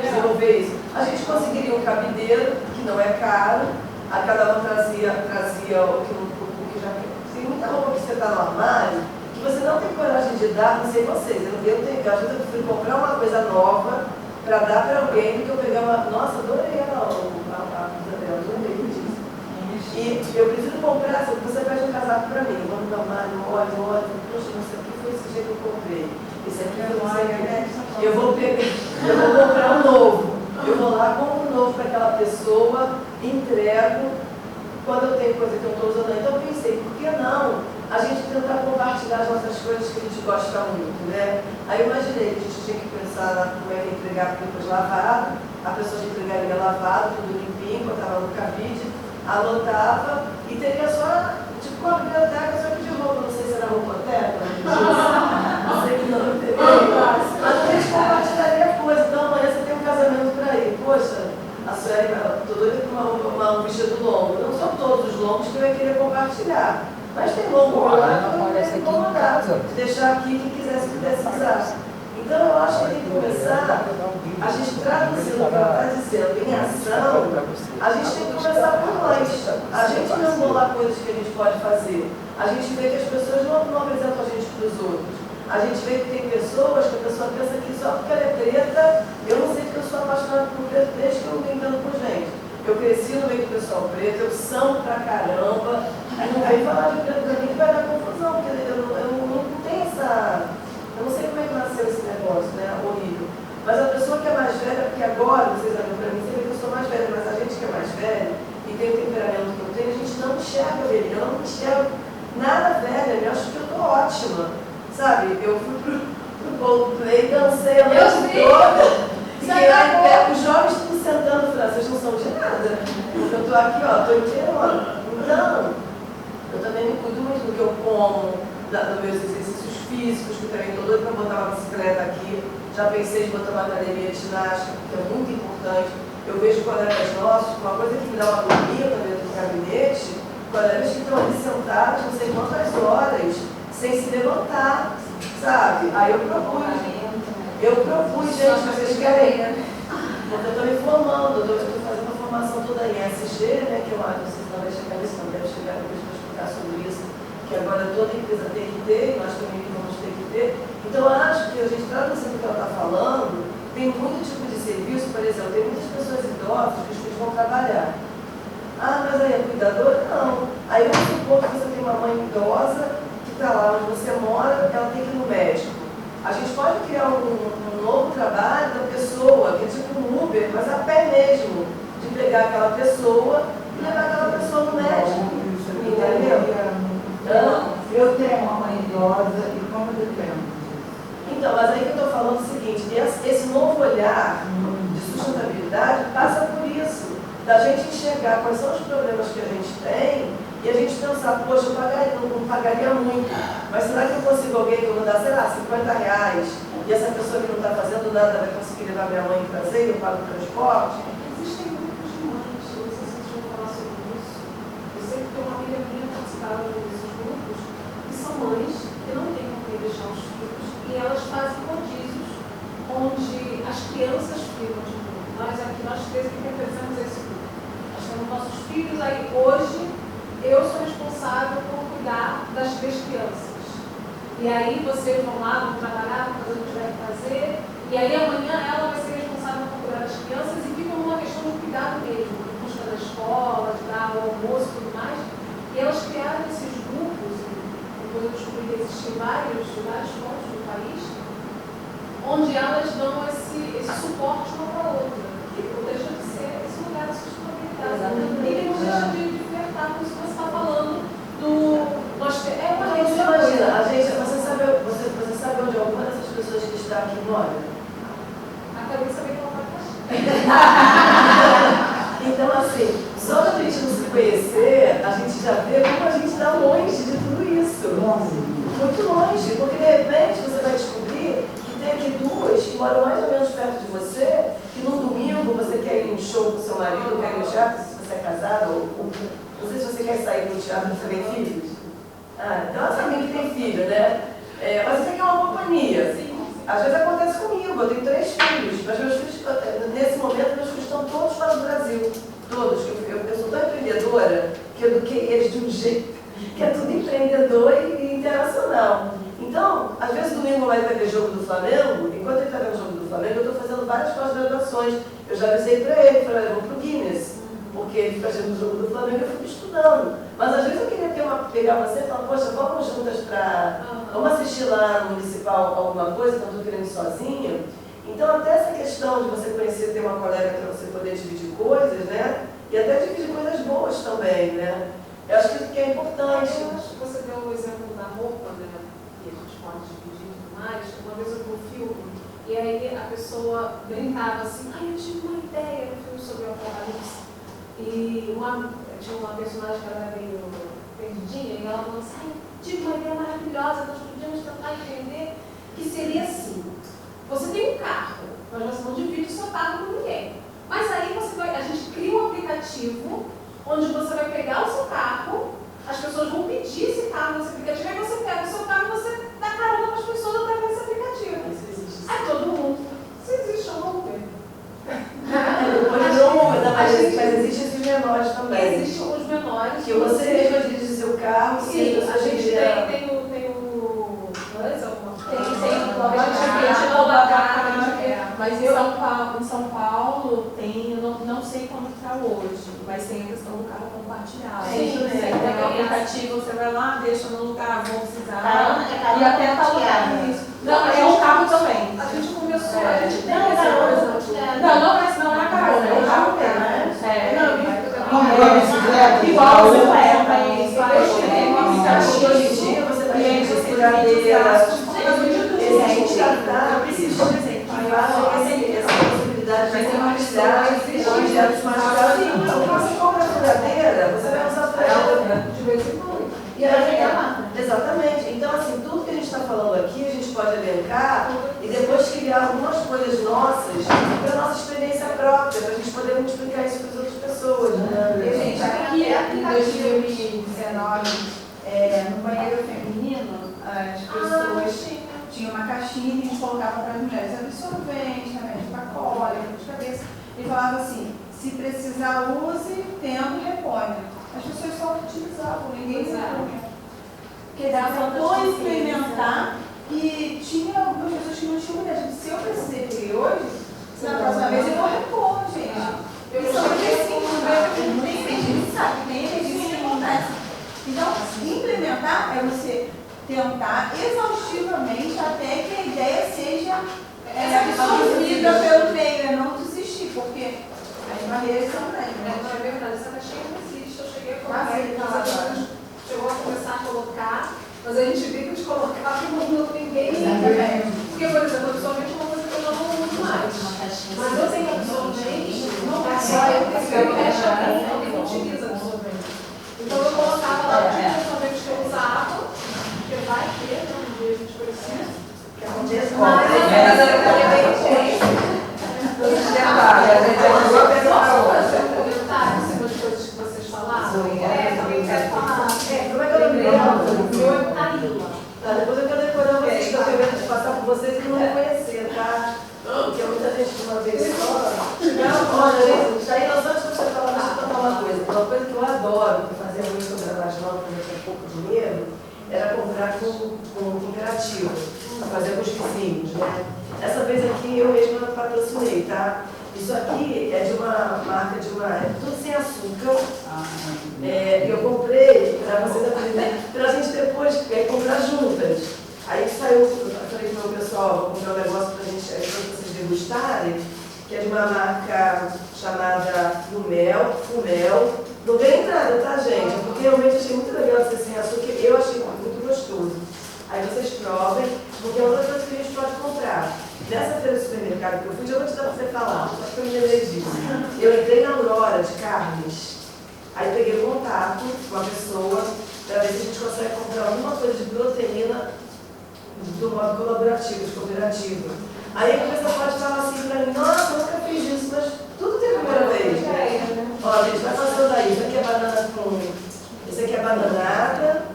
desenvolver isso. A gente conseguiria um cabideiro, que não é caro, a cada uma trazia o que já quer. Tem muita roupa que você está no armário, que você não tem coragem de dar, não sei vocês, eu às vezes eu prefiro comprar uma coisa nova para dar para alguém do que eu pegar uma. Nossa, adorei a blusa dela, adorei disso. E eu prefiro comprar, se você pede um casaco para mim, vamos no armário, olha, poxa, não sei o que foi esse jeito que eu comprei. Esse aqui foi esse. Eu vou comprar um novo. Eu vou lá, compro um novo para aquela pessoa, entrego quando eu tenho coisa que eu estou usando. Então eu pensei, por que não a gente tentar compartilhar as nossas coisas que a gente gosta muito, né? Aí eu imaginei que a gente tinha que pensar como é que entregar depois lavado, a pessoa de entregaria lavado, tudo limpinho, botava no cabide, anotava e teria só, tipo uma biblioteca só que de roupa, não sei se era roupoteca, não sei que não teria, mas a gente compartilharia coisa. Então amanhã você tem um casamento para ir. Poxa, a Sueli, estou doida com um vestido longo. Não são todos os longos que eu ia querer compartilhar. Mas tem longo lá que eu não ia incomodar. De deixar aqui quem pudesse usar. Então eu acho que tem que começar, a gente traduzindo o que ela está dizendo em ação, a gente tem que começar por nós. A gente não bolar coisas que a gente pode fazer. A gente vê que as pessoas não apresentam a gente para os outros. A gente vê que tem pessoas que a pessoa pensa que só porque ela é preta, eu não sei porque eu sou apaixonada por preto desde que eu não entendo por gente. Eu cresci no meio do pessoal preto, eu santo pra caramba, não vem falar de preto pra mim que vai dar confusão, porque eu não tenho essa. Eu não sei como é que nasceu esse negócio, né? Horrível. Mas a pessoa que é mais velha, porque agora, vocês olham pra mim, você vê que eu sou mais velha, mas a gente que é mais velha e tem o temperamento que eu tenho, a gente não enxerga velha, eu não enxergo nada velha, eu acho que eu tô ótima. Sabe, eu fui pro Coldplay, dancei a noite toda, e aí os jovens estão sentando, vocês não são de nada, porque eu tô aqui, ó, tô inteirona. Então, eu também me cuido muito do que eu como, dos meus exercícios físicos, que também estou doida para botar uma bicicleta aqui, já pensei em botar uma academia de ginástica, que é muito importante. Eu vejo colegas nossos, uma coisa que me dá uma agonia também do gabinete, colegas que estão ali sentados não sei quantas horas, sem se levantar, sabe? Aí eu propus, gente, vocês querem, porque eu estou me formando, eu estou fazendo a formação toda em SG, né, que eu acho, vocês não vai chegar nisso, não deve chegar depois para explicar sobre isso, que agora toda empresa tem que ter, nós também vamos ter que ter. Então eu acho que a gente, traduzindo o que ela está falando, tem muito tipo de serviço, por exemplo, tem muitas pessoas idosas que os filhos vão trabalhar. Mas aí é cuidadora? Não. Aí vamos supor que você tem uma mãe idosa, está lá onde você mora, ela tem que ir no médico. A gente pode criar um novo trabalho da pessoa, que é tipo um Uber, mas a pé mesmo, de pegar aquela pessoa e levar aquela pessoa no médico. Entendeu? Eu tenho uma mãe idosa e como eu dependo disso? Então, mas aí que eu estou falando o seguinte, esse novo olhar de sustentabilidade passa por isso, da gente enxergar quais são os problemas que a gente tem e a gente pensar, poxa, eu não pagaria muito, mas será que eu consigo alguém que eu vou dar, sei lá, R$50 e essa pessoa que não está fazendo nada vai conseguir levar minha mãe e trazer e eu pago o transporte? Existem grupos de mães, eu não sei se vocês vão falar sobre isso. Eu sei que tem uma amiga minha participava desses grupos, que são mães que não têm com quem deixar os filhos e elas fazem rodízios onde as crianças ficam de grupo. Nós três que representamos esse grupo. Nós temos nossos filhos, aí hoje eu sou responsável por cuidar das 3 crianças. E aí vocês vão lá, vão trabalhar, vão fazer o que tiver que fazer, e aí amanhã ela vai ser responsável por cuidar das crianças e fica numa questão de cuidado mesmo, de busca da escola, de dar o almoço e tudo mais. E elas criaram esses grupos, e depois eu descobri que existem vários pontos do país, onde elas dão esse suporte uma para a outra, que não deixa de ser esse lugar de sustentabilidade. E que não deixa de flertar com isso que você está falando. Imagina, você sabe onde alguma dessas pessoas que está aqui mora? Acabei de saber que ela vai. Então, assim, só da gente não se conhecer, a gente já vê como a gente está longe de tudo isso. Muito longe, porque de repente você vai descobrir que tem aqui 2 que moram mais ou menos perto de você, que no domingo você quer ir em um show com seu marido, quer ir no teatro, se você é casado, ou não sei se você quer sair no teatro, você tem filhos. Então essa amiga que tem filho, né? Mas você quer uma companhia. Às vezes acontece comigo, eu tenho 3 filhos, mas meus filhos, nesse momento, meus filhos estão todos fora do Brasil. Todos. Eu sou tão empreendedora que eu eduquei eles de um jeito que é tudo empreendedor e internacional. Então, às vezes domingo vai ver jogo do Flamengo, enquanto ele está vendo o jogo do Flamengo, eu estou fazendo várias pós-graduações. Eu já avisei para ele, falei, eu vou para o Guinness, porque ele fica fazendo o jogo do Flamengo e eu fico estudando. Mas às vezes eu queria pegar você e falar, poxa, vamos juntas vamos assistir lá no municipal alguma coisa, que eu estou querendo ir sozinha. Então até essa questão de você conhecer, ter uma colega para você poder dividir coisas, né? E até dividir coisas boas também, né? Eu acho que é importante. Eu acho que você deu o exemplo da roupa, né? Que a gente pode dividir e tudo mais. Uma vez eu vi um filme, e aí a pessoa brincava assim, eu tive uma ideia no filme sobre o Apocalipse. E tinha uma personagem que era meio perdidinha, e ela falou assim, tive uma ideia maravilhosa, nós podíamos tentar entender que seria assim. Você tem um carro, mas você não divide o seu carro com ninguém. Mas aí a gente cria um aplicativo onde você vai pegar o seu carro, as pessoas vão pedir esse carro nesse aplicativo, aí você pega o seu carro e você dá carona para as pessoas através desse aplicativo. Aí todo mundo, se existe um Uber. Mas existem esses menores também. Existem os menores. Que você mesma dirige seu carro, sim, a gente tem o Buzz, alguma coisa. Mas em São Paulo tem, eu não sei como está hoje, mas tem a questão do carro compartilhado. Sim, Você né? pega o aplicativo, você vai lá, deixa no lugar, vou precisar. Carona, E até está alugado isso. Não, é um carro também. A gente começou, a gente tem Não, essa coisa. não é carona, é um carro mesmo. Como é a bicicleta? Igual a bicicleta, isso. Aí Um aplicativo hoje em dia, você vai ter essa possibilidade de compartilhar objetos mais caros. Então, você compra a furadeira, você vai usar para ela De vez em quando. e aí, exatamente. Então, assim, tudo que a gente está falando aqui, a gente pode elencar e depois criar algumas coisas nossas para a nossa experiência própria, para a gente poder multiplicar isso para as outras pessoas. E, gente, aqui em 2019, no banheiro feminino, as pessoas tinham uma caixinha que a gente colocava para as mulheres absorvente, remédio para cólica, dor de cabeça, e falava assim, se precisar use, tendo, reponha. As pessoas só utilizavam, ninguém usava. Porque faltou implementar e tinha algumas pessoas que não tinham mulher. Se eu precisei peguei hoje, na próxima vez eu vou repor, gente. Isso é um nem sabe, nem registro que acontece. Então, implementar é você tentar exaustivamente até que a ideia seja absorvida pelo player, não desistir, porque as barreiras são grandes. É verdade, essa caixinha não existe. Eu cheguei a colocar, chegou a começar a colocar, mas a gente viu que a gente colocava e não ninguém. Porque Porque, por exemplo, absorvente é uma coisa que eu já não uso mais. Mas eu tenho absorvente, não é só eu que mexe aqui, alguém utiliza absorvente. Então eu colocava lá o tipo de absorvente que eu usava, porque vai ter, né, um dia a gente precisa. Que acontece Mas com comentário sobre as coisas que vocês falaram. Também quero falar. como é que eu lembrei? O meu é Taíla. Tá, depois eu quero decorar vocês, que eu tenho medo de passar por vocês e não reconhecer, tá? Porque muita gente de uma vez só. Não, olha, gente, aí nós antes de você falar, deixa eu contar uma coisa. Uma coisa que eu adoro, que fazia muito quando era mais nova, quando eu tinha pouco dinheiro, era comprar com interativo, fazer com os vizinhos, né? Essa vez aqui eu mesma patrocinei, tá? Isso aqui é de uma marca é tudo sem açúcar. E eu comprei para vocês aprenderem, para a gente depois comprar juntas. Aí saiu, eu falei com o meu pessoal, vou comprar um negócio para vocês degustarem, que é de uma marca chamada Fumel. Não ganhei nada, tá, gente? Porque realmente achei muito legal ser sem açúcar, eu achei muito gostoso. Aí vocês provem, porque é outra coisa que a gente pode comprar. Nessa feira do supermercado que eu fui, já vou te dar para você falar, só que eu me lembrei disso. Eu entrei na Aurora de carnes, aí peguei contato com a pessoa para ver se a gente consegue comprar alguma coisa de proteína do modo colaborativo, de cooperativa. Aí a pessoa pode falar assim para mim, nossa, eu nunca fiz isso, mas tudo tem a primeira vez. Ó, gente, vai passando aí, isso aqui é banana com. Esse aqui é bananada.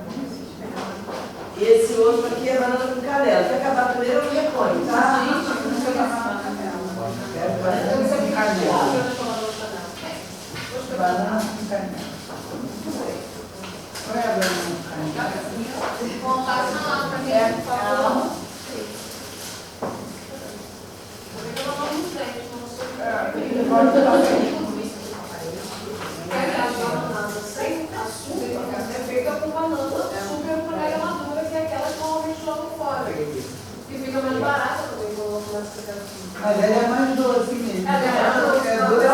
E esse outro aqui é banana com canela. Se acabar primeiro, eu reponho, tá? Banana com canela. Qual é a banana com canela? Bom, passa lá para mim, por favor. Eu não vou muito bem, não sou sem açúcar, é feita com banana super mega madura, que é aquela que normalmente jogam fora. E fica mais barata também quando eu começo a ficar. Mas ela é mais doce mesmo. É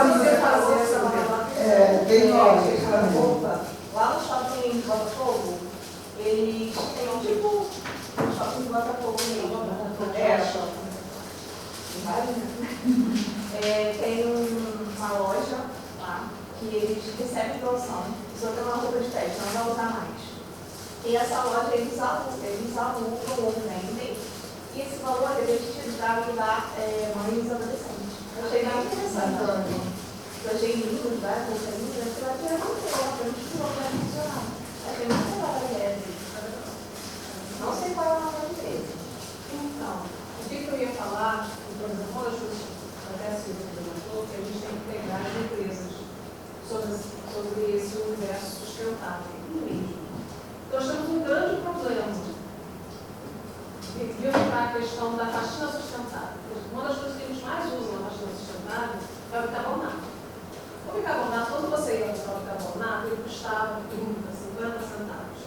você fazer essa banana. Tem óleos também. Lá no shopping Botafogo, eles têm tipo um shopping de Botafogo mesmo. Tem uma loja lá que eles recebem doação. Só tem uma roupa de teste, não vai usar mais. E essa loja eles alugam ou vendem. E esse valor é investido para ajudar mães adolescentes. Eu achei bem interessante. Eu achei lindo, vai, você vai tirar muito legal para a gente não vai funcionar. Achei muito legal a ideia dele. Não sei qual é o nome da empresa. Então, o que eu ia falar, por exemplo, uma das coisas que até a Silvia levantou, que a gente tem que pegar as empresas sobre esse universo sustentável. Nós temos um grande problema. Viu para a questão da faxina sustentável. Uma das coisas que a gente mais usa na faxina sustentável é o bicarbonato. O bicarbonato, quando você ia comprar o bicarbonato, ele custava 30, 50 centavos.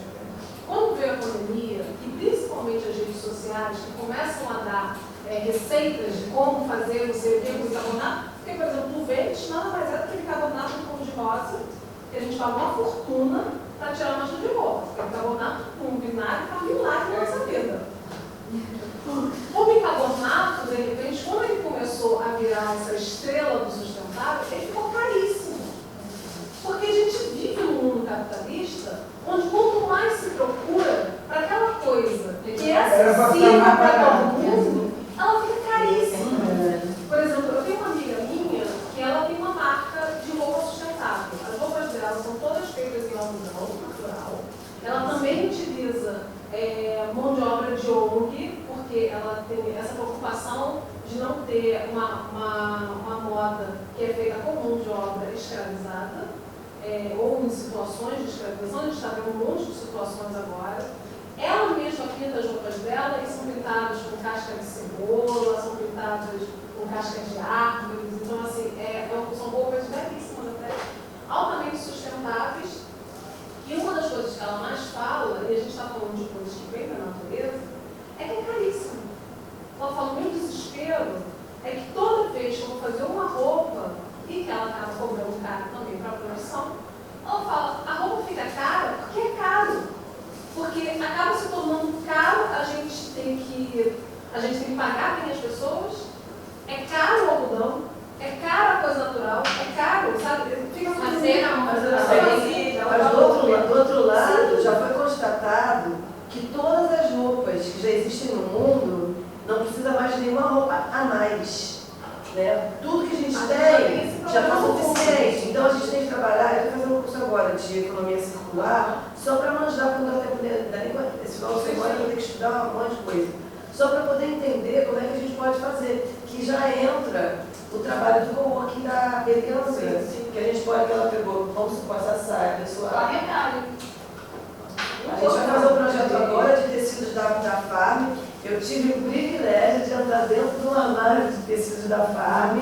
Quando veio a pandemia, e principalmente as redes sociais, que começam a dar receitas de como fazer você ter o bicarbonato, porque, por exemplo, o verde nada mais é do que bicarbonato de cor de rosa, que a gente paga uma fortuna para tirar a mancha de roupa. Porque o bicarbonato com vinagre faz milagre na nossa vida. O bicarbonato, de repente, quando ele começou a virar essa estrela do sustentável, ele ficou caríssimo. Porque a gente vive num mundo capitalista onde quanto mais se procura para aquela coisa que é acessível para todo mundo, ela fica caríssima. Por exemplo, eu tenho uma amiga minha que ela tem uma marca de roupa sustentável. As roupas dela são todas feitas em algodão natural. Ela também utiliza mão de obra de ONG, porque ela tem essa preocupação de não ter uma moda que é feita com mão de obra escravizada, ou em situações de escravização. A gente está vendo um monte de situações agora. Ela mesma pinta as roupas dela e são pintadas com casca de cebola, são pintadas com casca de árvores. Então, assim, são roupas belíssimas, até altamente sustentáveis. E uma das coisas que ela mais fala, e a gente está falando de coisas que vêm da natureza, é que é caríssimo. Ela fala, o meu desespero é que toda vez que eu vou fazer uma roupa, e que ela acaba cobrando caro também para a produção, ela fala, a roupa fica cara porque é caro. Porque acaba se tornando caro, a A gente tem que pagar bem as pessoas, é caro o algodão, é caro a coisa natural, é caro, sabe? Fica Mas do outro lado, já foi constatado que todas as roupas que já existem no mundo não precisa mais de nenhuma roupa a mais. Né? Tudo que a gente tem já está suficiente. Então a gente tem que trabalhar. Eu estou fazendo um curso agora de economia circular, só para manjar, porque não dá tempo esse final de semana eu vou ter que estudar um monte de coisa. Só para poder entender como é que a gente pode fazer. Que já entra o trabalho do coworking da Eliandra, que a gente pode, que ela pegou, vamos supor, essa saia, pessoal. A gente vai fazer um projeto agora de tecidos da Farm. Eu tive o privilégio de entrar dentro do armário de tecidos da Farm,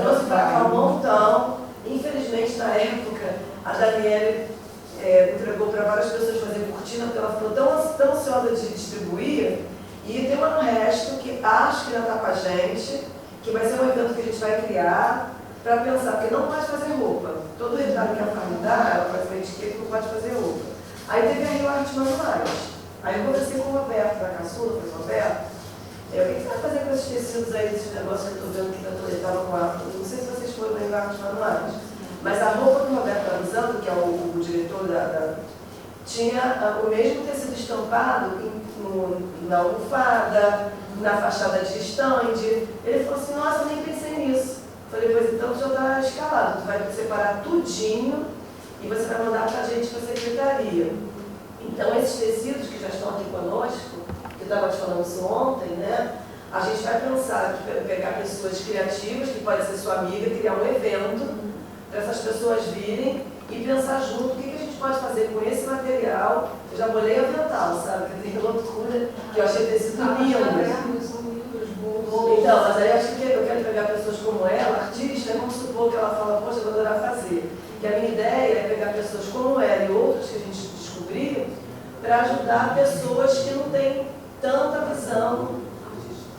trouxe para cá um montão. Infelizmente, na época, a Daniele entregou para várias pessoas fazer cortina, porque ela ficou tão ansiosa de distribuir. E tem um resto que acho que ainda está com a gente, que vai ser um evento que a gente vai criar para pensar, porque não pode fazer roupa. Todo o retalho que a Farm dá, ela faz uma etiqueta, não pode fazer roupa. Aí teve a Rio Artes Manuais. Aí eu conversei com o Roberto da Caçula, falei, Roberto, o que você vai fazer com esses tecidos aí, desses negócios que eu estou vendo que está no quarto? Não sei se vocês foram no Rio Artes Manuais, mas a roupa que o Roberto está usando, que é o diretor tinha o mesmo tecido estampado na almofada, na fachada de estande. Ele falou assim, nossa, eu nem pensei nisso. Falei, pois então tu já está escalado, tu vai separar tudinho e você vai mandar para a gente para a secretaria. Então, esses tecidos que já estão aqui conosco, que eu estava te falando isso ontem, né? A gente vai pensar, pegar pessoas criativas, que pode ser sua amiga, criar um evento para essas pessoas virem e pensar junto o que a gente pode fazer com esse material. Eu já bolei avental, sabe? Que tem loucura, que eu achei tecido lindo. Então, mas aí acho que eu quero pegar pessoas como ela, artistas, vamos supor que ela fala, poxa, eu vou adorar fazer. Que a minha ideia é pegar pessoas como ela e outras que a gente descobriu para ajudar pessoas que não têm tanta visão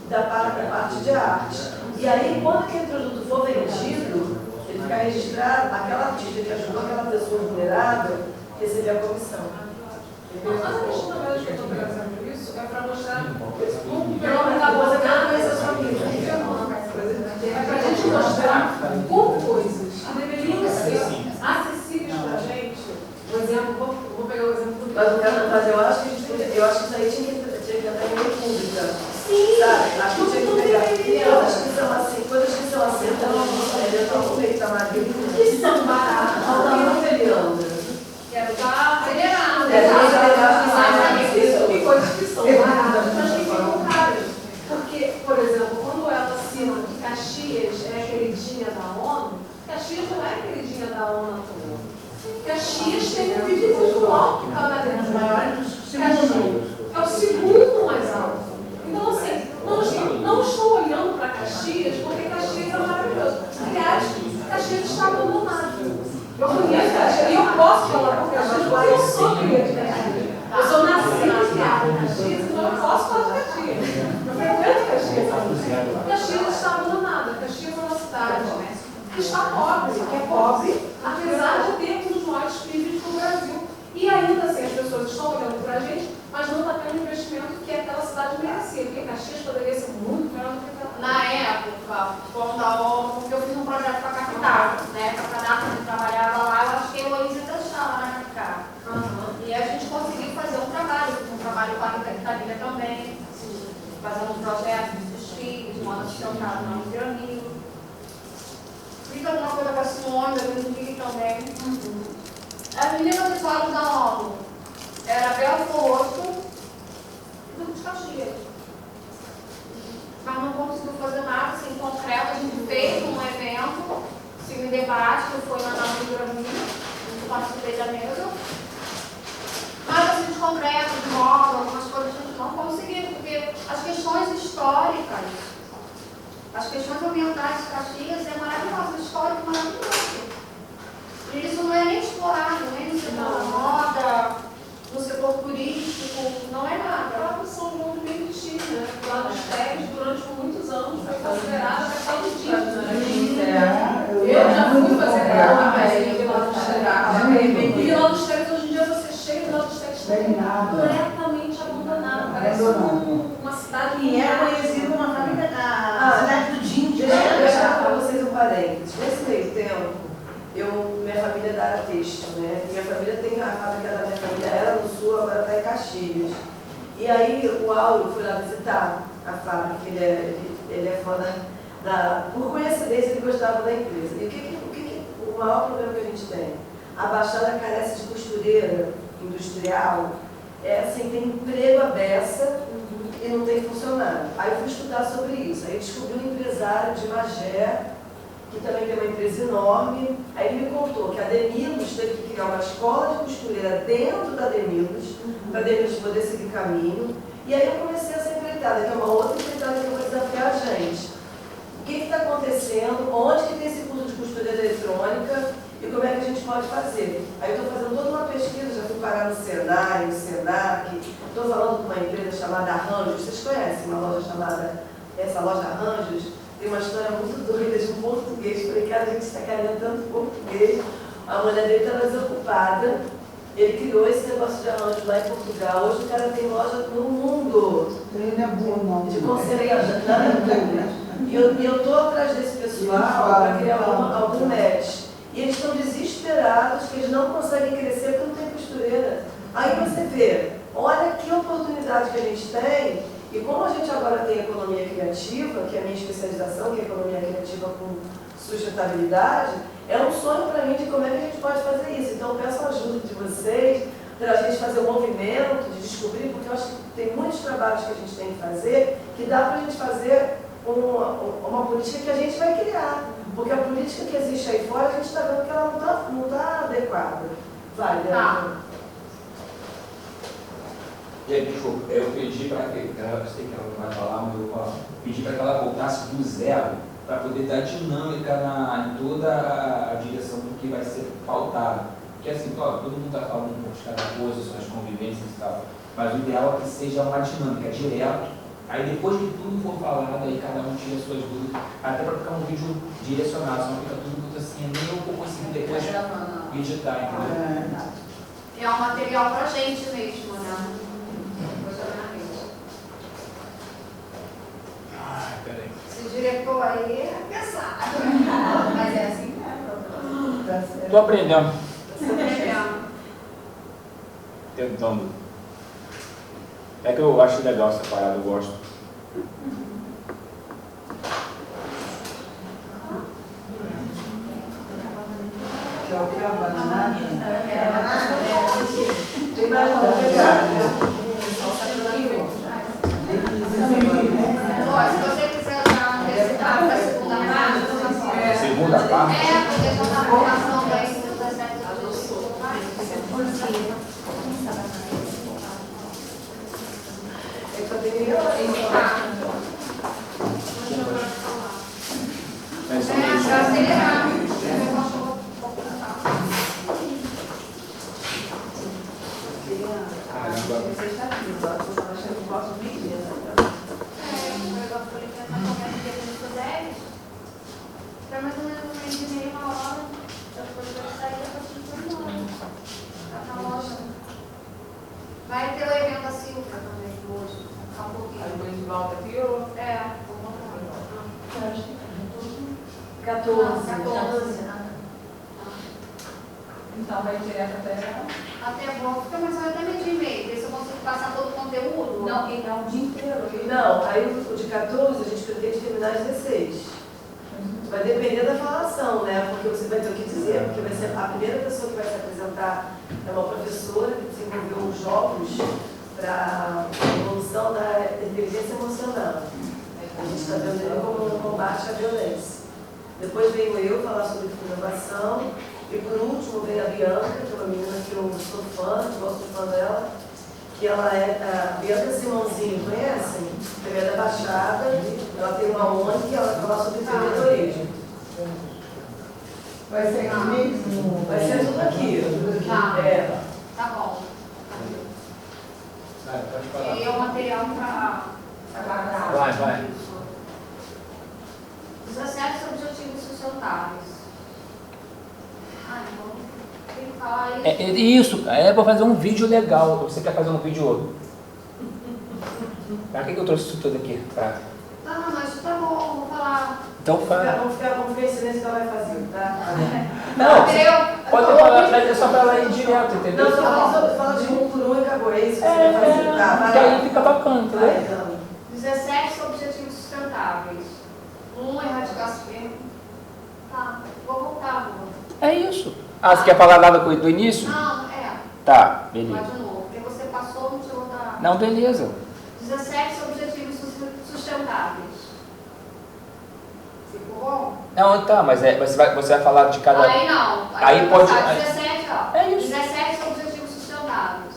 da parte de arte. E aí, quando aquele produto for vendido, ele ficar registrado, aquela artista que ajudou aquela pessoa vulnerável receber a comissão. Mas a questão da verdade que eu estou trazendo isso é para mostrar como você quer conhecer a sua amiga. É para a gente mostrar como coisas que deveriam ser acessíveis para a gente. Por exemplo, vou pegar o exemplo do mas eu acho que isso aí tinha que entrar em lei pública. Sim, sabe? Acho que tinha que pegar coisas que são assim, então eu estou com meio da Maria. que são baratas. Quero dar federado. Tem coisas que são baratas, mas que ficam caras. Porque, por exemplo, quando ela assina que Caxias é a queridinha da ONU, Caxias não é a queridinha da ONU à toa. Caxias tem um PIB muito alto, cada vez dos maiores. Caxias é o segundo mais alto. Então, assim, não estou olhando para Caxias porque Caxias é maravilhoso. Aliás, Caxias está abandonado. Eu conheço Caxias e eu posso falar por Caxias porque eu sou filha de Caxias. Eu sou nascida e criada em Caxias, então eu posso falar de Caxias. Eu frequento Caxias. Caxias está abandonada. Caxias é uma cidade que está pobre, que é pobre, apesar de ter um dos maiores PIBs do Brasil. E ainda assim, as pessoas estão olhando para a gente, mas não está tendo investimento que aquela cidade merecia, porque Caxias poderia ser muito melhor do que aquela. Na época, porque eu fiz um projeto para a capital, né? A Cadastro que trabalhava lá, eu acho que a Heloísa ainda estava na capital. E a gente conseguiu fazer um trabalho com a Rita também, fazendo um projeto dos desfiles, moda sustentável no Rio Grande. Fiz alguma coisa com a Simone, eu fiz também. As meninas que falam da ONU era Belforto e Duque de Caxias. Mas não conseguiu fazer nada assim, concreto. A gente fez um evento, um debate, que foi na Rio Grande, eu participei da mesa. Mas assim, de concreto, de moda, algumas coisas a gente não conseguiu, porque as questões históricas, as questões ambientais de Caxias é maravilhoso, histórico maravilhoso. E isso não é nem explorado, nem no setor da moda, no setor turístico, não é nada. A própria São João de Meriti, né? Lá nos Teres, durante muitos anos, foi considerada a capital indígena. Eu já fui fazer lá dos Teres. E Vila dos Teres, hoje em dia, você chega em Vila dos Teres completamente abandonado. Parece uma cidade E era minha família é da área têxtil, né? Minha família tem a fábrica da minha família, era no sul, agora está em Caxias. E aí o Áureo foi lá visitar a fábrica, ele é fã por coincidência ele gostava da empresa. E o maior problema que a gente tem? A Baixada carece de costureira industrial, assim, tem emprego à beça e não tem funcionário. Aí eu fui estudar sobre isso, aí eu descobri um empresário de Magé, que também tem uma empresa enorme. Aí ele me contou que a Demilos teve que criar uma escola de costureira dentro da Demilos, para a Demilos poder seguir caminho. E aí eu comecei essa empreitada, que é uma outra empreitada que eu vou desafiar a gente. O que está acontecendo? Onde que tem esse curso de costura eletrônica? E como é que a gente pode fazer? Aí eu estou fazendo toda uma pesquisa, já fui parar no Senai, no Senac, estou falando com uma empresa chamada Arranjos. Vocês conhecem uma loja chamada, essa loja Arranjos? Tem uma história muito doida de um português. Falei, cara, a gente está querendo tanto português. A mulher dele estava desocupada. Ele criou esse negócio de arranjo lá em Portugal. Hoje o cara tem loja no mundo. Ele não é bom, não. De conservação. E eu estou atrás desse pessoal para criar algum match. E eles estão desesperados que eles não conseguem crescer porque não tem costureira. Aí você vê, olha que oportunidade que a gente tem. E como a gente agora tem economia criativa, que é a minha especialização, que é economia criativa com sustentabilidade, é um sonho para mim de como é que a gente pode fazer isso. Então eu peço a ajuda de vocês para a gente fazer um movimento de descobrir, porque eu acho que tem muitos trabalhos que a gente tem que fazer, que dá para a gente fazer uma política que a gente vai criar. Porque a política que existe aí fora, a gente está vendo que ela não tá adequada. Vai, Débora. Gente, desculpa, eu pedi para que, eu sei que ela não vai falar, mas eu falo, pedi para que ela voltasse do zero para poder dar dinâmica em toda a direção do que vai ser pautado. Porque assim, ó, todo mundo está falando um pouco de cada coisa, sobre as convivências e tal, mas o ideal é que seja uma dinâmica, direto. Aí depois que tudo for falado, aí cada um tira suas dúvidas, até para ficar um vídeo direcionado, senão fica tudo muito assim, nem eu vou conseguir depois editar, entendeu? É um material pra gente mesmo, né? Ai, peraí. Esse diretor aí é pesado. Mas é assim mesmo. Tô aprendendo. Tô aprendendo. Tentando. É que eu acho legal essa parada, eu gosto. Que é o que? A banana? Tem mais uma pegada. Se você quiser já antecipar para a segunda parte, Segunda parte? porque já está a formação daí dos aspectos do discurso. Eu só tenho Para acelerar. Para mais ou menos um mês e meio, uma hora, depois vai sair a partir de 1 hora. Tá na loja. Vai ter o evento da Silva também hoje. Tá um pouquinho. Aí depois volta aqui ou... É. 14. Então vai direto até... Até bom, fica mais ou menos até meio-dia e meio. Ver se eu consigo passar todo o conteúdo. Não, e não o dia inteiro. Não, aí o de 14 a gente pretende terminar às 16. Vai depender da falação, né? Porque você vai ter o que dizer, porque vai ser a primeira pessoa que vai se apresentar é uma professora que desenvolveu os jogos para a evolução da inteligência emocional. A gente está vendo ele como um combate à violência. Depois venho eu falar sobre inovação. E por último vem a Bianca, que é uma menina que eu sou fã, que gosto fã dela, que ela é a Bianca Simãozinho, conhecem? Ela é da Baixada, ela tem uma ONG que ela fala sobre empreendedorismo. Vai ser aqui mesmo? Vai ser tudo aqui. Tá. É. Tá bom. Vai, pode E falar. é o material para aguardar. Vai. Os 17 objetivos sustentáveis. Então, tem que falar isso. Isso, é para fazer um vídeo legal. Você quer fazer um vídeo? Para que eu trouxe isso tudo aqui? Pra... Não, mas tá bom, vou falar. Então fala. Vamos ficar em silêncio que ela vai fazer, tá? Não, Entendeu? pode falar, mas é só pra ela ir direto, entendeu? Não, só fala de um por um e acabou. É isso que você vai fazer. Tá, vai que lá. aí fica bacana, entendeu? Vai, então. 17 objetivos sustentáveis. Erradicação. Tá, vou voltar, amor. É isso. Ah, você quer falar nada do início? Não, Tá, vai beleza. de novo, porque você passou, não tirou da... Não, beleza. 17 objetivos sustentáveis. Ficou bom? Não, tá, mas você vai falar de cada... Aí não. Aí vai pode- passar aí- 17, ó. É isso. 17 objetivos sustentáveis.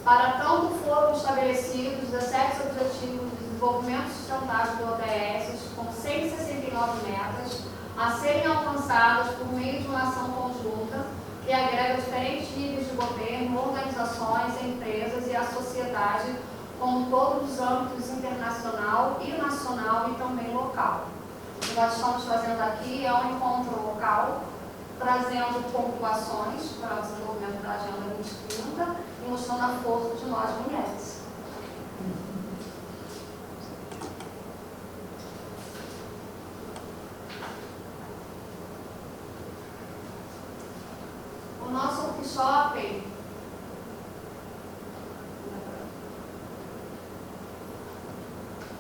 Para tanto foram estabelecidos 17 objetivos de desenvolvimento sustentável do ODS, com 169 metas, a serem alcançadas por meio de uma ação conjunta que agrega diferentes níveis de governo, organizações, empresas e a sociedade, como todos os âmbitos internacional e nacional e também local. O que nós estamos fazendo aqui é um encontro local, trazendo pontuações para o desenvolvimento da Agenda 2030 e mostrando a força de nós mulheres. O nosso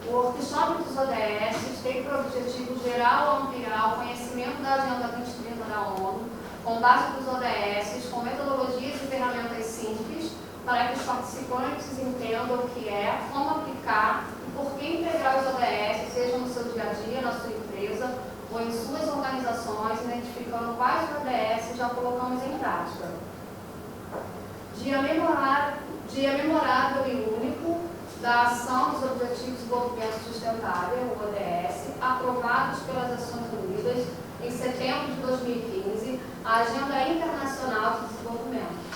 workshop dos ODS tem por objetivo gerar ou ampliar o conhecimento da Agenda 2030 da ONU, com base nos ODS, com metodologias e ferramentas simples, para que os participantes entendam o que é, como aplicar e por que integrar os ODS, seja no seu dia a dia, na sua empresa ou em suas organizações, identificando quais ODS já colocamos em prática. Dia memorável e único da ação dos Objetivos de Desenvolvimento Sustentável, o ODS, aprovados pelas Nações Unidas em setembro de 2015, a Agenda Internacional de Desenvolvimento.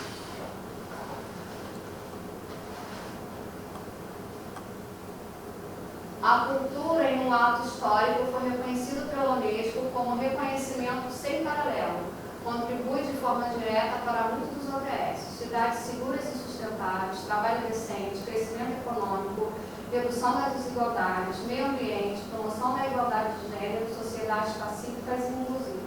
A cultura, em um ato histórico, foi reconhecida pela Unesco como reconhecimento sem paralelo. Contribui de forma direta para muitos dos ODS: cidades seguras e sustentáveis, trabalho decente, crescimento econômico, redução das desigualdades, meio ambiente, promoção da igualdade de gênero, sociedades pacíficas e inclusivas.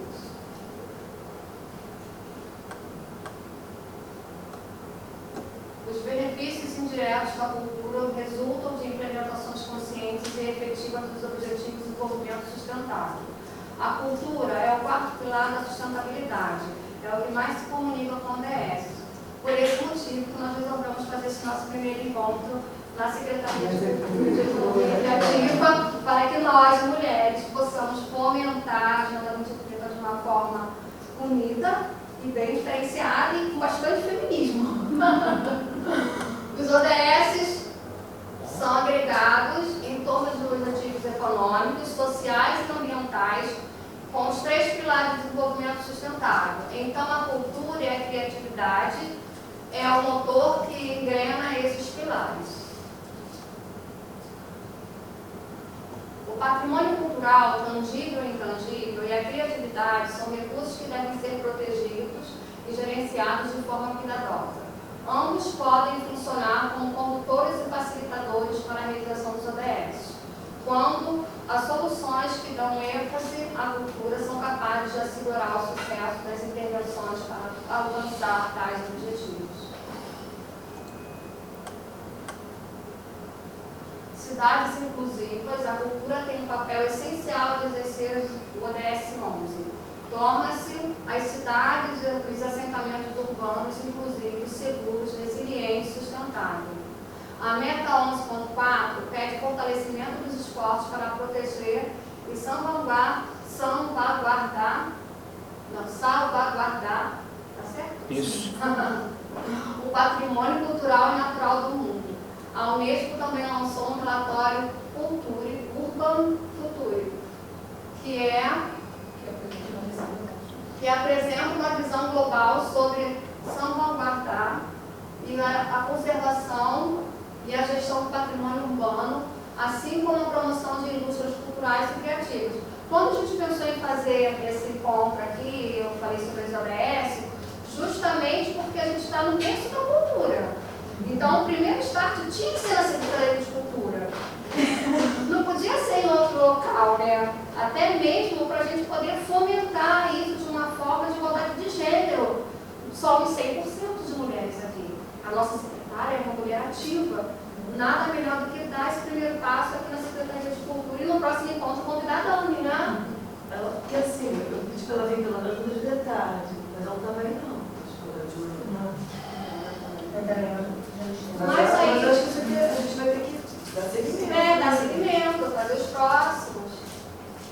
Os benefícios indiretos da cultura resultam de implementações conscientes e efetivas dos Objetivos de Desenvolvimento Sustentável. A cultura é o quarto pilar da sustentabilidade, é o que mais se comunica com o ODS. Por esse motivo que nós resolvemos fazer esse nosso primeiro encontro na Secretaria de Cultura e de Economia Criativa, para que nós, mulheres, possamos fomentar a Agenda 2030 de uma forma unida e bem diferenciada e com bastante feminismo. Os ODS são agregados em torno dos objetivos econômicos, sociais e ambientais, com os 3 pilares de desenvolvimento sustentável. Então, a cultura e a criatividade é o motor que engrena esses pilares. O patrimônio cultural, tangível e intangível, e a criatividade são recursos que devem ser protegidos e gerenciados de forma cuidadosa. Ambos podem funcionar como condutores e facilitadores para a realização dos ODS, quando as soluções que dão ênfase à cultura são capazes de assegurar o sucesso das intervenções para alcançar tais objetivos. Cidades inclusivas, a cultura tem um papel essencial de exercer o ODS 11. Torna-se as cidades e os assentamentos urbanos inclusivos, seguros, resilientes e sustentáveis. A meta 11.4 pede fortalecimento dos esforços para proteger e salvaguardar, tá certo? Isso. O patrimônio cultural e natural do mundo. A Unesco também lançou um relatório Urban Future, que apresenta uma visão global sobre salvaguardar e a conservação e a gestão do patrimônio urbano, assim como a promoção de indústrias culturais e criativas. Quando a gente pensou em fazer esse encontro aqui, eu falei sobre as ODS, justamente porque a gente está no berço da cultura. Então, o primeiro start tinha que ser na Secretaria de Cultura. Não podia ser em outro local, né? Até mesmo somos 100% de mulheres aqui. A nossa secretária é uma mulher ativa. Nada melhor do que dar esse primeiro passo aqui na Secretaria de Cultura e no próximo encontro convidar a Dani, né? Porque assim, eu pedi para ela vir pela manhã de detalhe, mas ela não estava aí não. Mas aí- eu acho que isso aqui a gente vai ter que dar seguimento. Dar seguimento, fazer os próximos.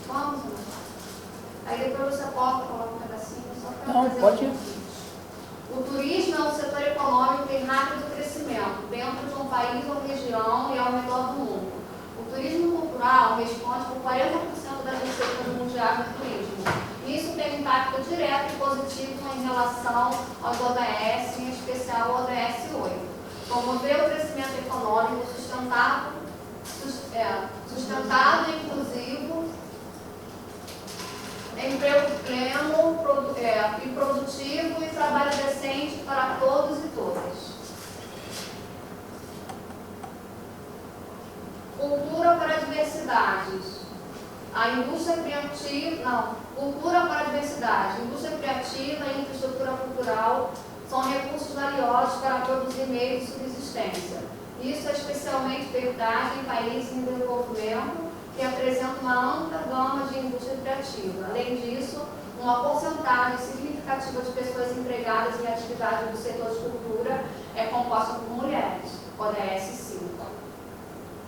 Vamos, né? Aí depois você coloca um pedacinho só para Não, fazer pode ir. um convite. O turismo é um setor econômico em rápido crescimento dentro de um país ou região e ao redor do mundo. O turismo cultural responde por 40% das receitas mundiais do turismo. Isso tem impacto direto e positivo em relação aos ODS, em especial o ODS 8. Promover o crescimento econômico sustentado e inclusivo, emprego pleno e produtivo e trabalho decente para todos e todas. Cultura para diversidades. A indústria criativa, cultura para a diversidade. Indústria criativa e infraestrutura cultural são recursos valiosos para produzir meios de subsistência. Isso é especialmente verdade em países em desenvolvimento que apresentam uma ampla gama de indústria criativa. Além disso, uma porcentagem significativa de pessoas empregadas em atividades do setor de cultura é composta por mulheres, ODS 5.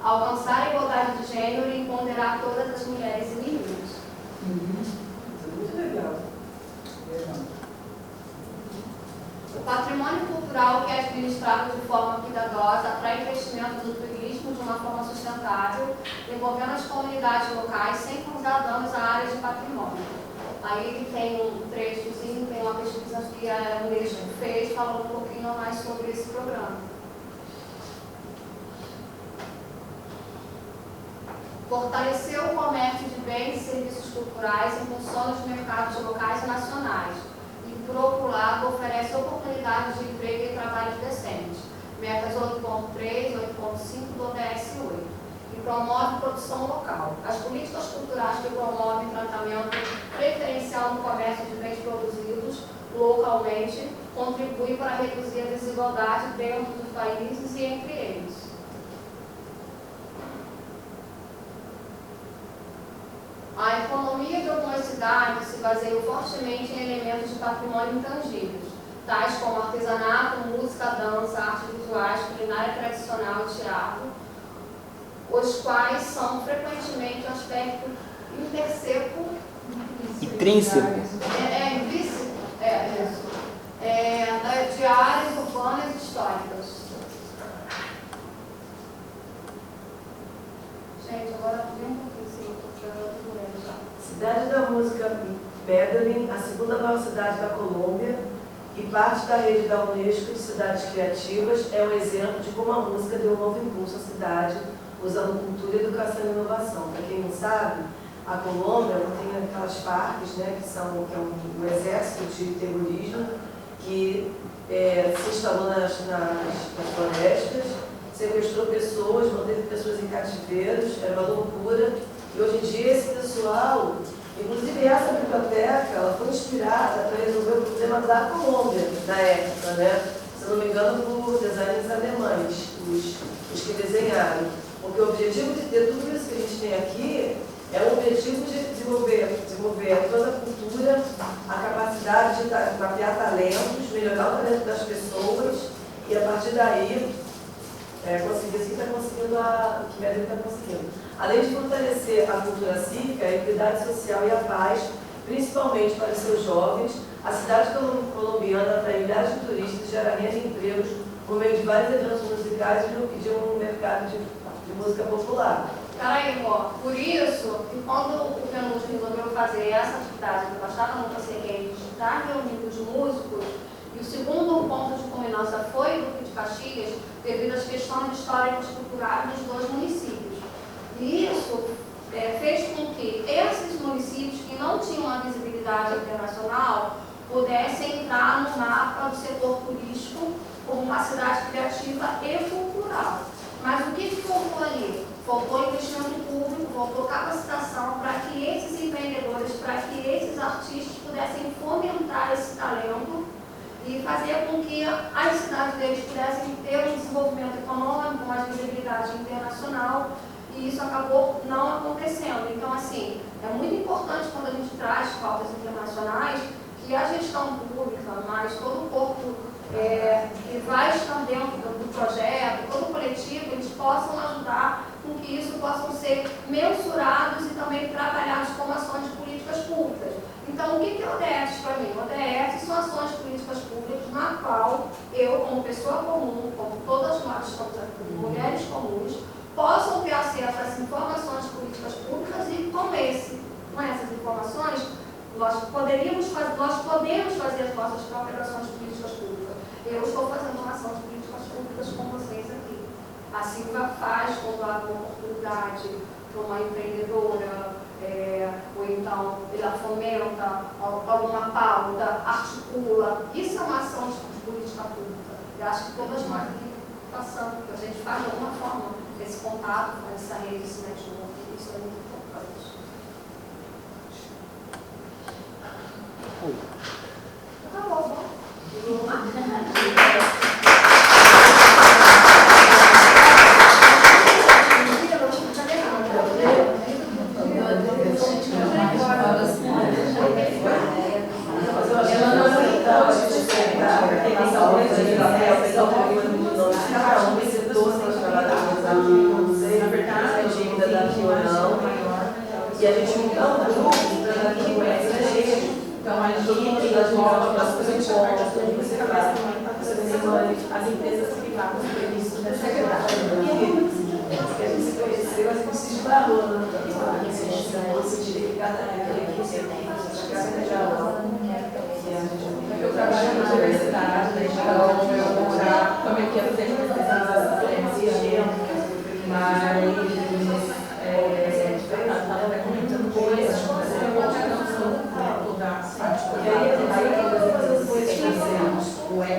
Alcançar a igualdade de gênero e empoderar todas as mulheres e meninas. Isso é muito legal. O patrimônio cultural que é administrado de forma cuidadosa atrai investimento no turismo de uma forma sustentável, envolvendo as comunidades locais sem causar danos à área de patrimônio. Aí ele tem um trechozinho, tem uma pesquisa que a Unesco fez, falando um pouquinho mais sobre esse programa. Fortalecer o comércio de bens e serviços culturais impulsiona os mercados locais e nacionais. E, por outro lado, oferece oportunidades de emprego e trabalho decente. Metas 8.3 e 8.5 do ODS 8. E promove produção local. As políticas culturais que promovem tratamento preferencial no comércio de bens produzidos localmente contribuem para reduzir a desigualdade dentro dos países e entre eles. A economia de algumas cidades se baseia fortemente em elementos de patrimônio intangíveis, tais como artesanato, música, dança, artes visuais, culinária tradicional e teatro, os quais são frequentemente um aspecto intrínseco de áreas urbanas e históricas. Gente, agora vem um pouquinho assim, Cidade da Música Medellín, a segunda maior cidade da Colômbia e parte da rede da Unesco de cidades criativas, é um exemplo de como a música deu um novo impulso à cidade, usando cultura, educação e inovação. Para quem não sabe, a Colômbia tem aquelas Farcs, né, que é um exército de terrorismo que se instalou nas florestas, sequestrou pessoas, manteve pessoas em cativeiros, era uma loucura. E hoje em dia esse pessoal, inclusive essa biblioteca, ela foi inspirada para resolver o problema da Colômbia na época, né? Se não me engano, por designers alemães, os que desenharam. Porque o objetivo de ter tudo isso que a gente tem aqui é o objetivo de desenvolver toda a cultura, a capacidade de mapear talentos, melhorar o talento das pessoas e a partir daí conseguir isso que está conseguindo o que Medellín está conseguindo. Além de fortalecer a cultura cívica, a equidade social e a paz, principalmente para seus jovens, a cidade colombiana atrai milhares de turistas, gera renda e empregos por meio de vários eventos musicais e de um mercado de música popular. Peraí, por isso, que quando o PNUD resolveu fazer essa atividade do Baixada Nunca Serguei, de estar reunindo os músicos, e o segundo ponto de culminância foi o Duque de Caxias, devido às questões históricas e culturais dos dois municípios. E isso fez com que esses municípios que não tinham uma visibilidade internacional pudessem entrar no mapa do setor turístico como uma cidade criativa e cultural. Mas o que faltou ali? Faltou investimento público, faltou capacitação para que esses empreendedores, para que esses artistas pudessem fomentar esse talento e fazer com que as cidades deles pudessem ter um desenvolvimento econômico, mais visibilidade internacional, e isso acabou não acontecendo. Então, assim, é muito importante quando a gente traz pautas internacionais que a gestão pública, mas todo o corpo que vai estar dentro do projeto, todo o coletivo, eles possam ajudar com que isso possam ser mensurados e também trabalhados como ações de políticas públicas. Então, o que é ODS para mim? ODS são ações de políticas públicas na qual eu, como pessoa comum, como todas nós estamos aqui, mulheres comuns, possam ter acesso às informações de políticas públicas e com essas informações nós podemos fazer as nossas próprias ações de políticas públicas. Eu estou fazendo uma ação de políticas públicas com vocês aqui. A Silvia faz quando há uma oportunidade para uma empreendedora, ou então ela fomenta alguma pauta, articula. Isso é uma ação de política pública. Eu acho que todas nós aqui passamos, a gente faz de alguma forma esse contato com essa rede, esse network. Isso é muito importante. Tá bom. Vamos lá. E a gente montou um grupo para quem conhece a gente. Então, a gente das escolas, as pessoas as empresas privadas previstas nessa cidade. A gente se conheceu, a gente se esbarrou na eu senti que cada eu trabalho na universidade, então eu morar como eu quero ter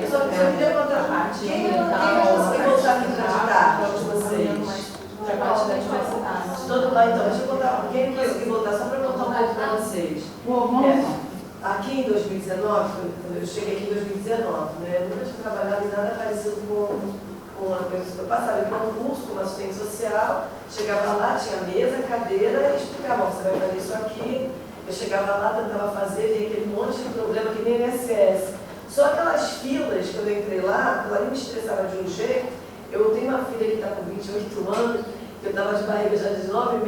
eu só queria contar a parte então, deixa eu contar, quem conseguir voltar só para contar um pouco para vocês. Aqui em 2019, eu cheguei aqui em 2019, né? Eu nunca tinha trabalhado em nada parecido com uma coisa. Eu passava em um curso como assistente social, chegava lá, tinha mesa, cadeira e explicava, você vai fazer isso aqui. Eu chegava lá, tentava fazer, via aquele monte de problema que nem INSS. Só aquelas filas, quando eu entrei lá, aquilo ali me estressava de um jeito. Eu tenho uma filha que está com 28 anos, que eu estava de barriga já de 9 meses.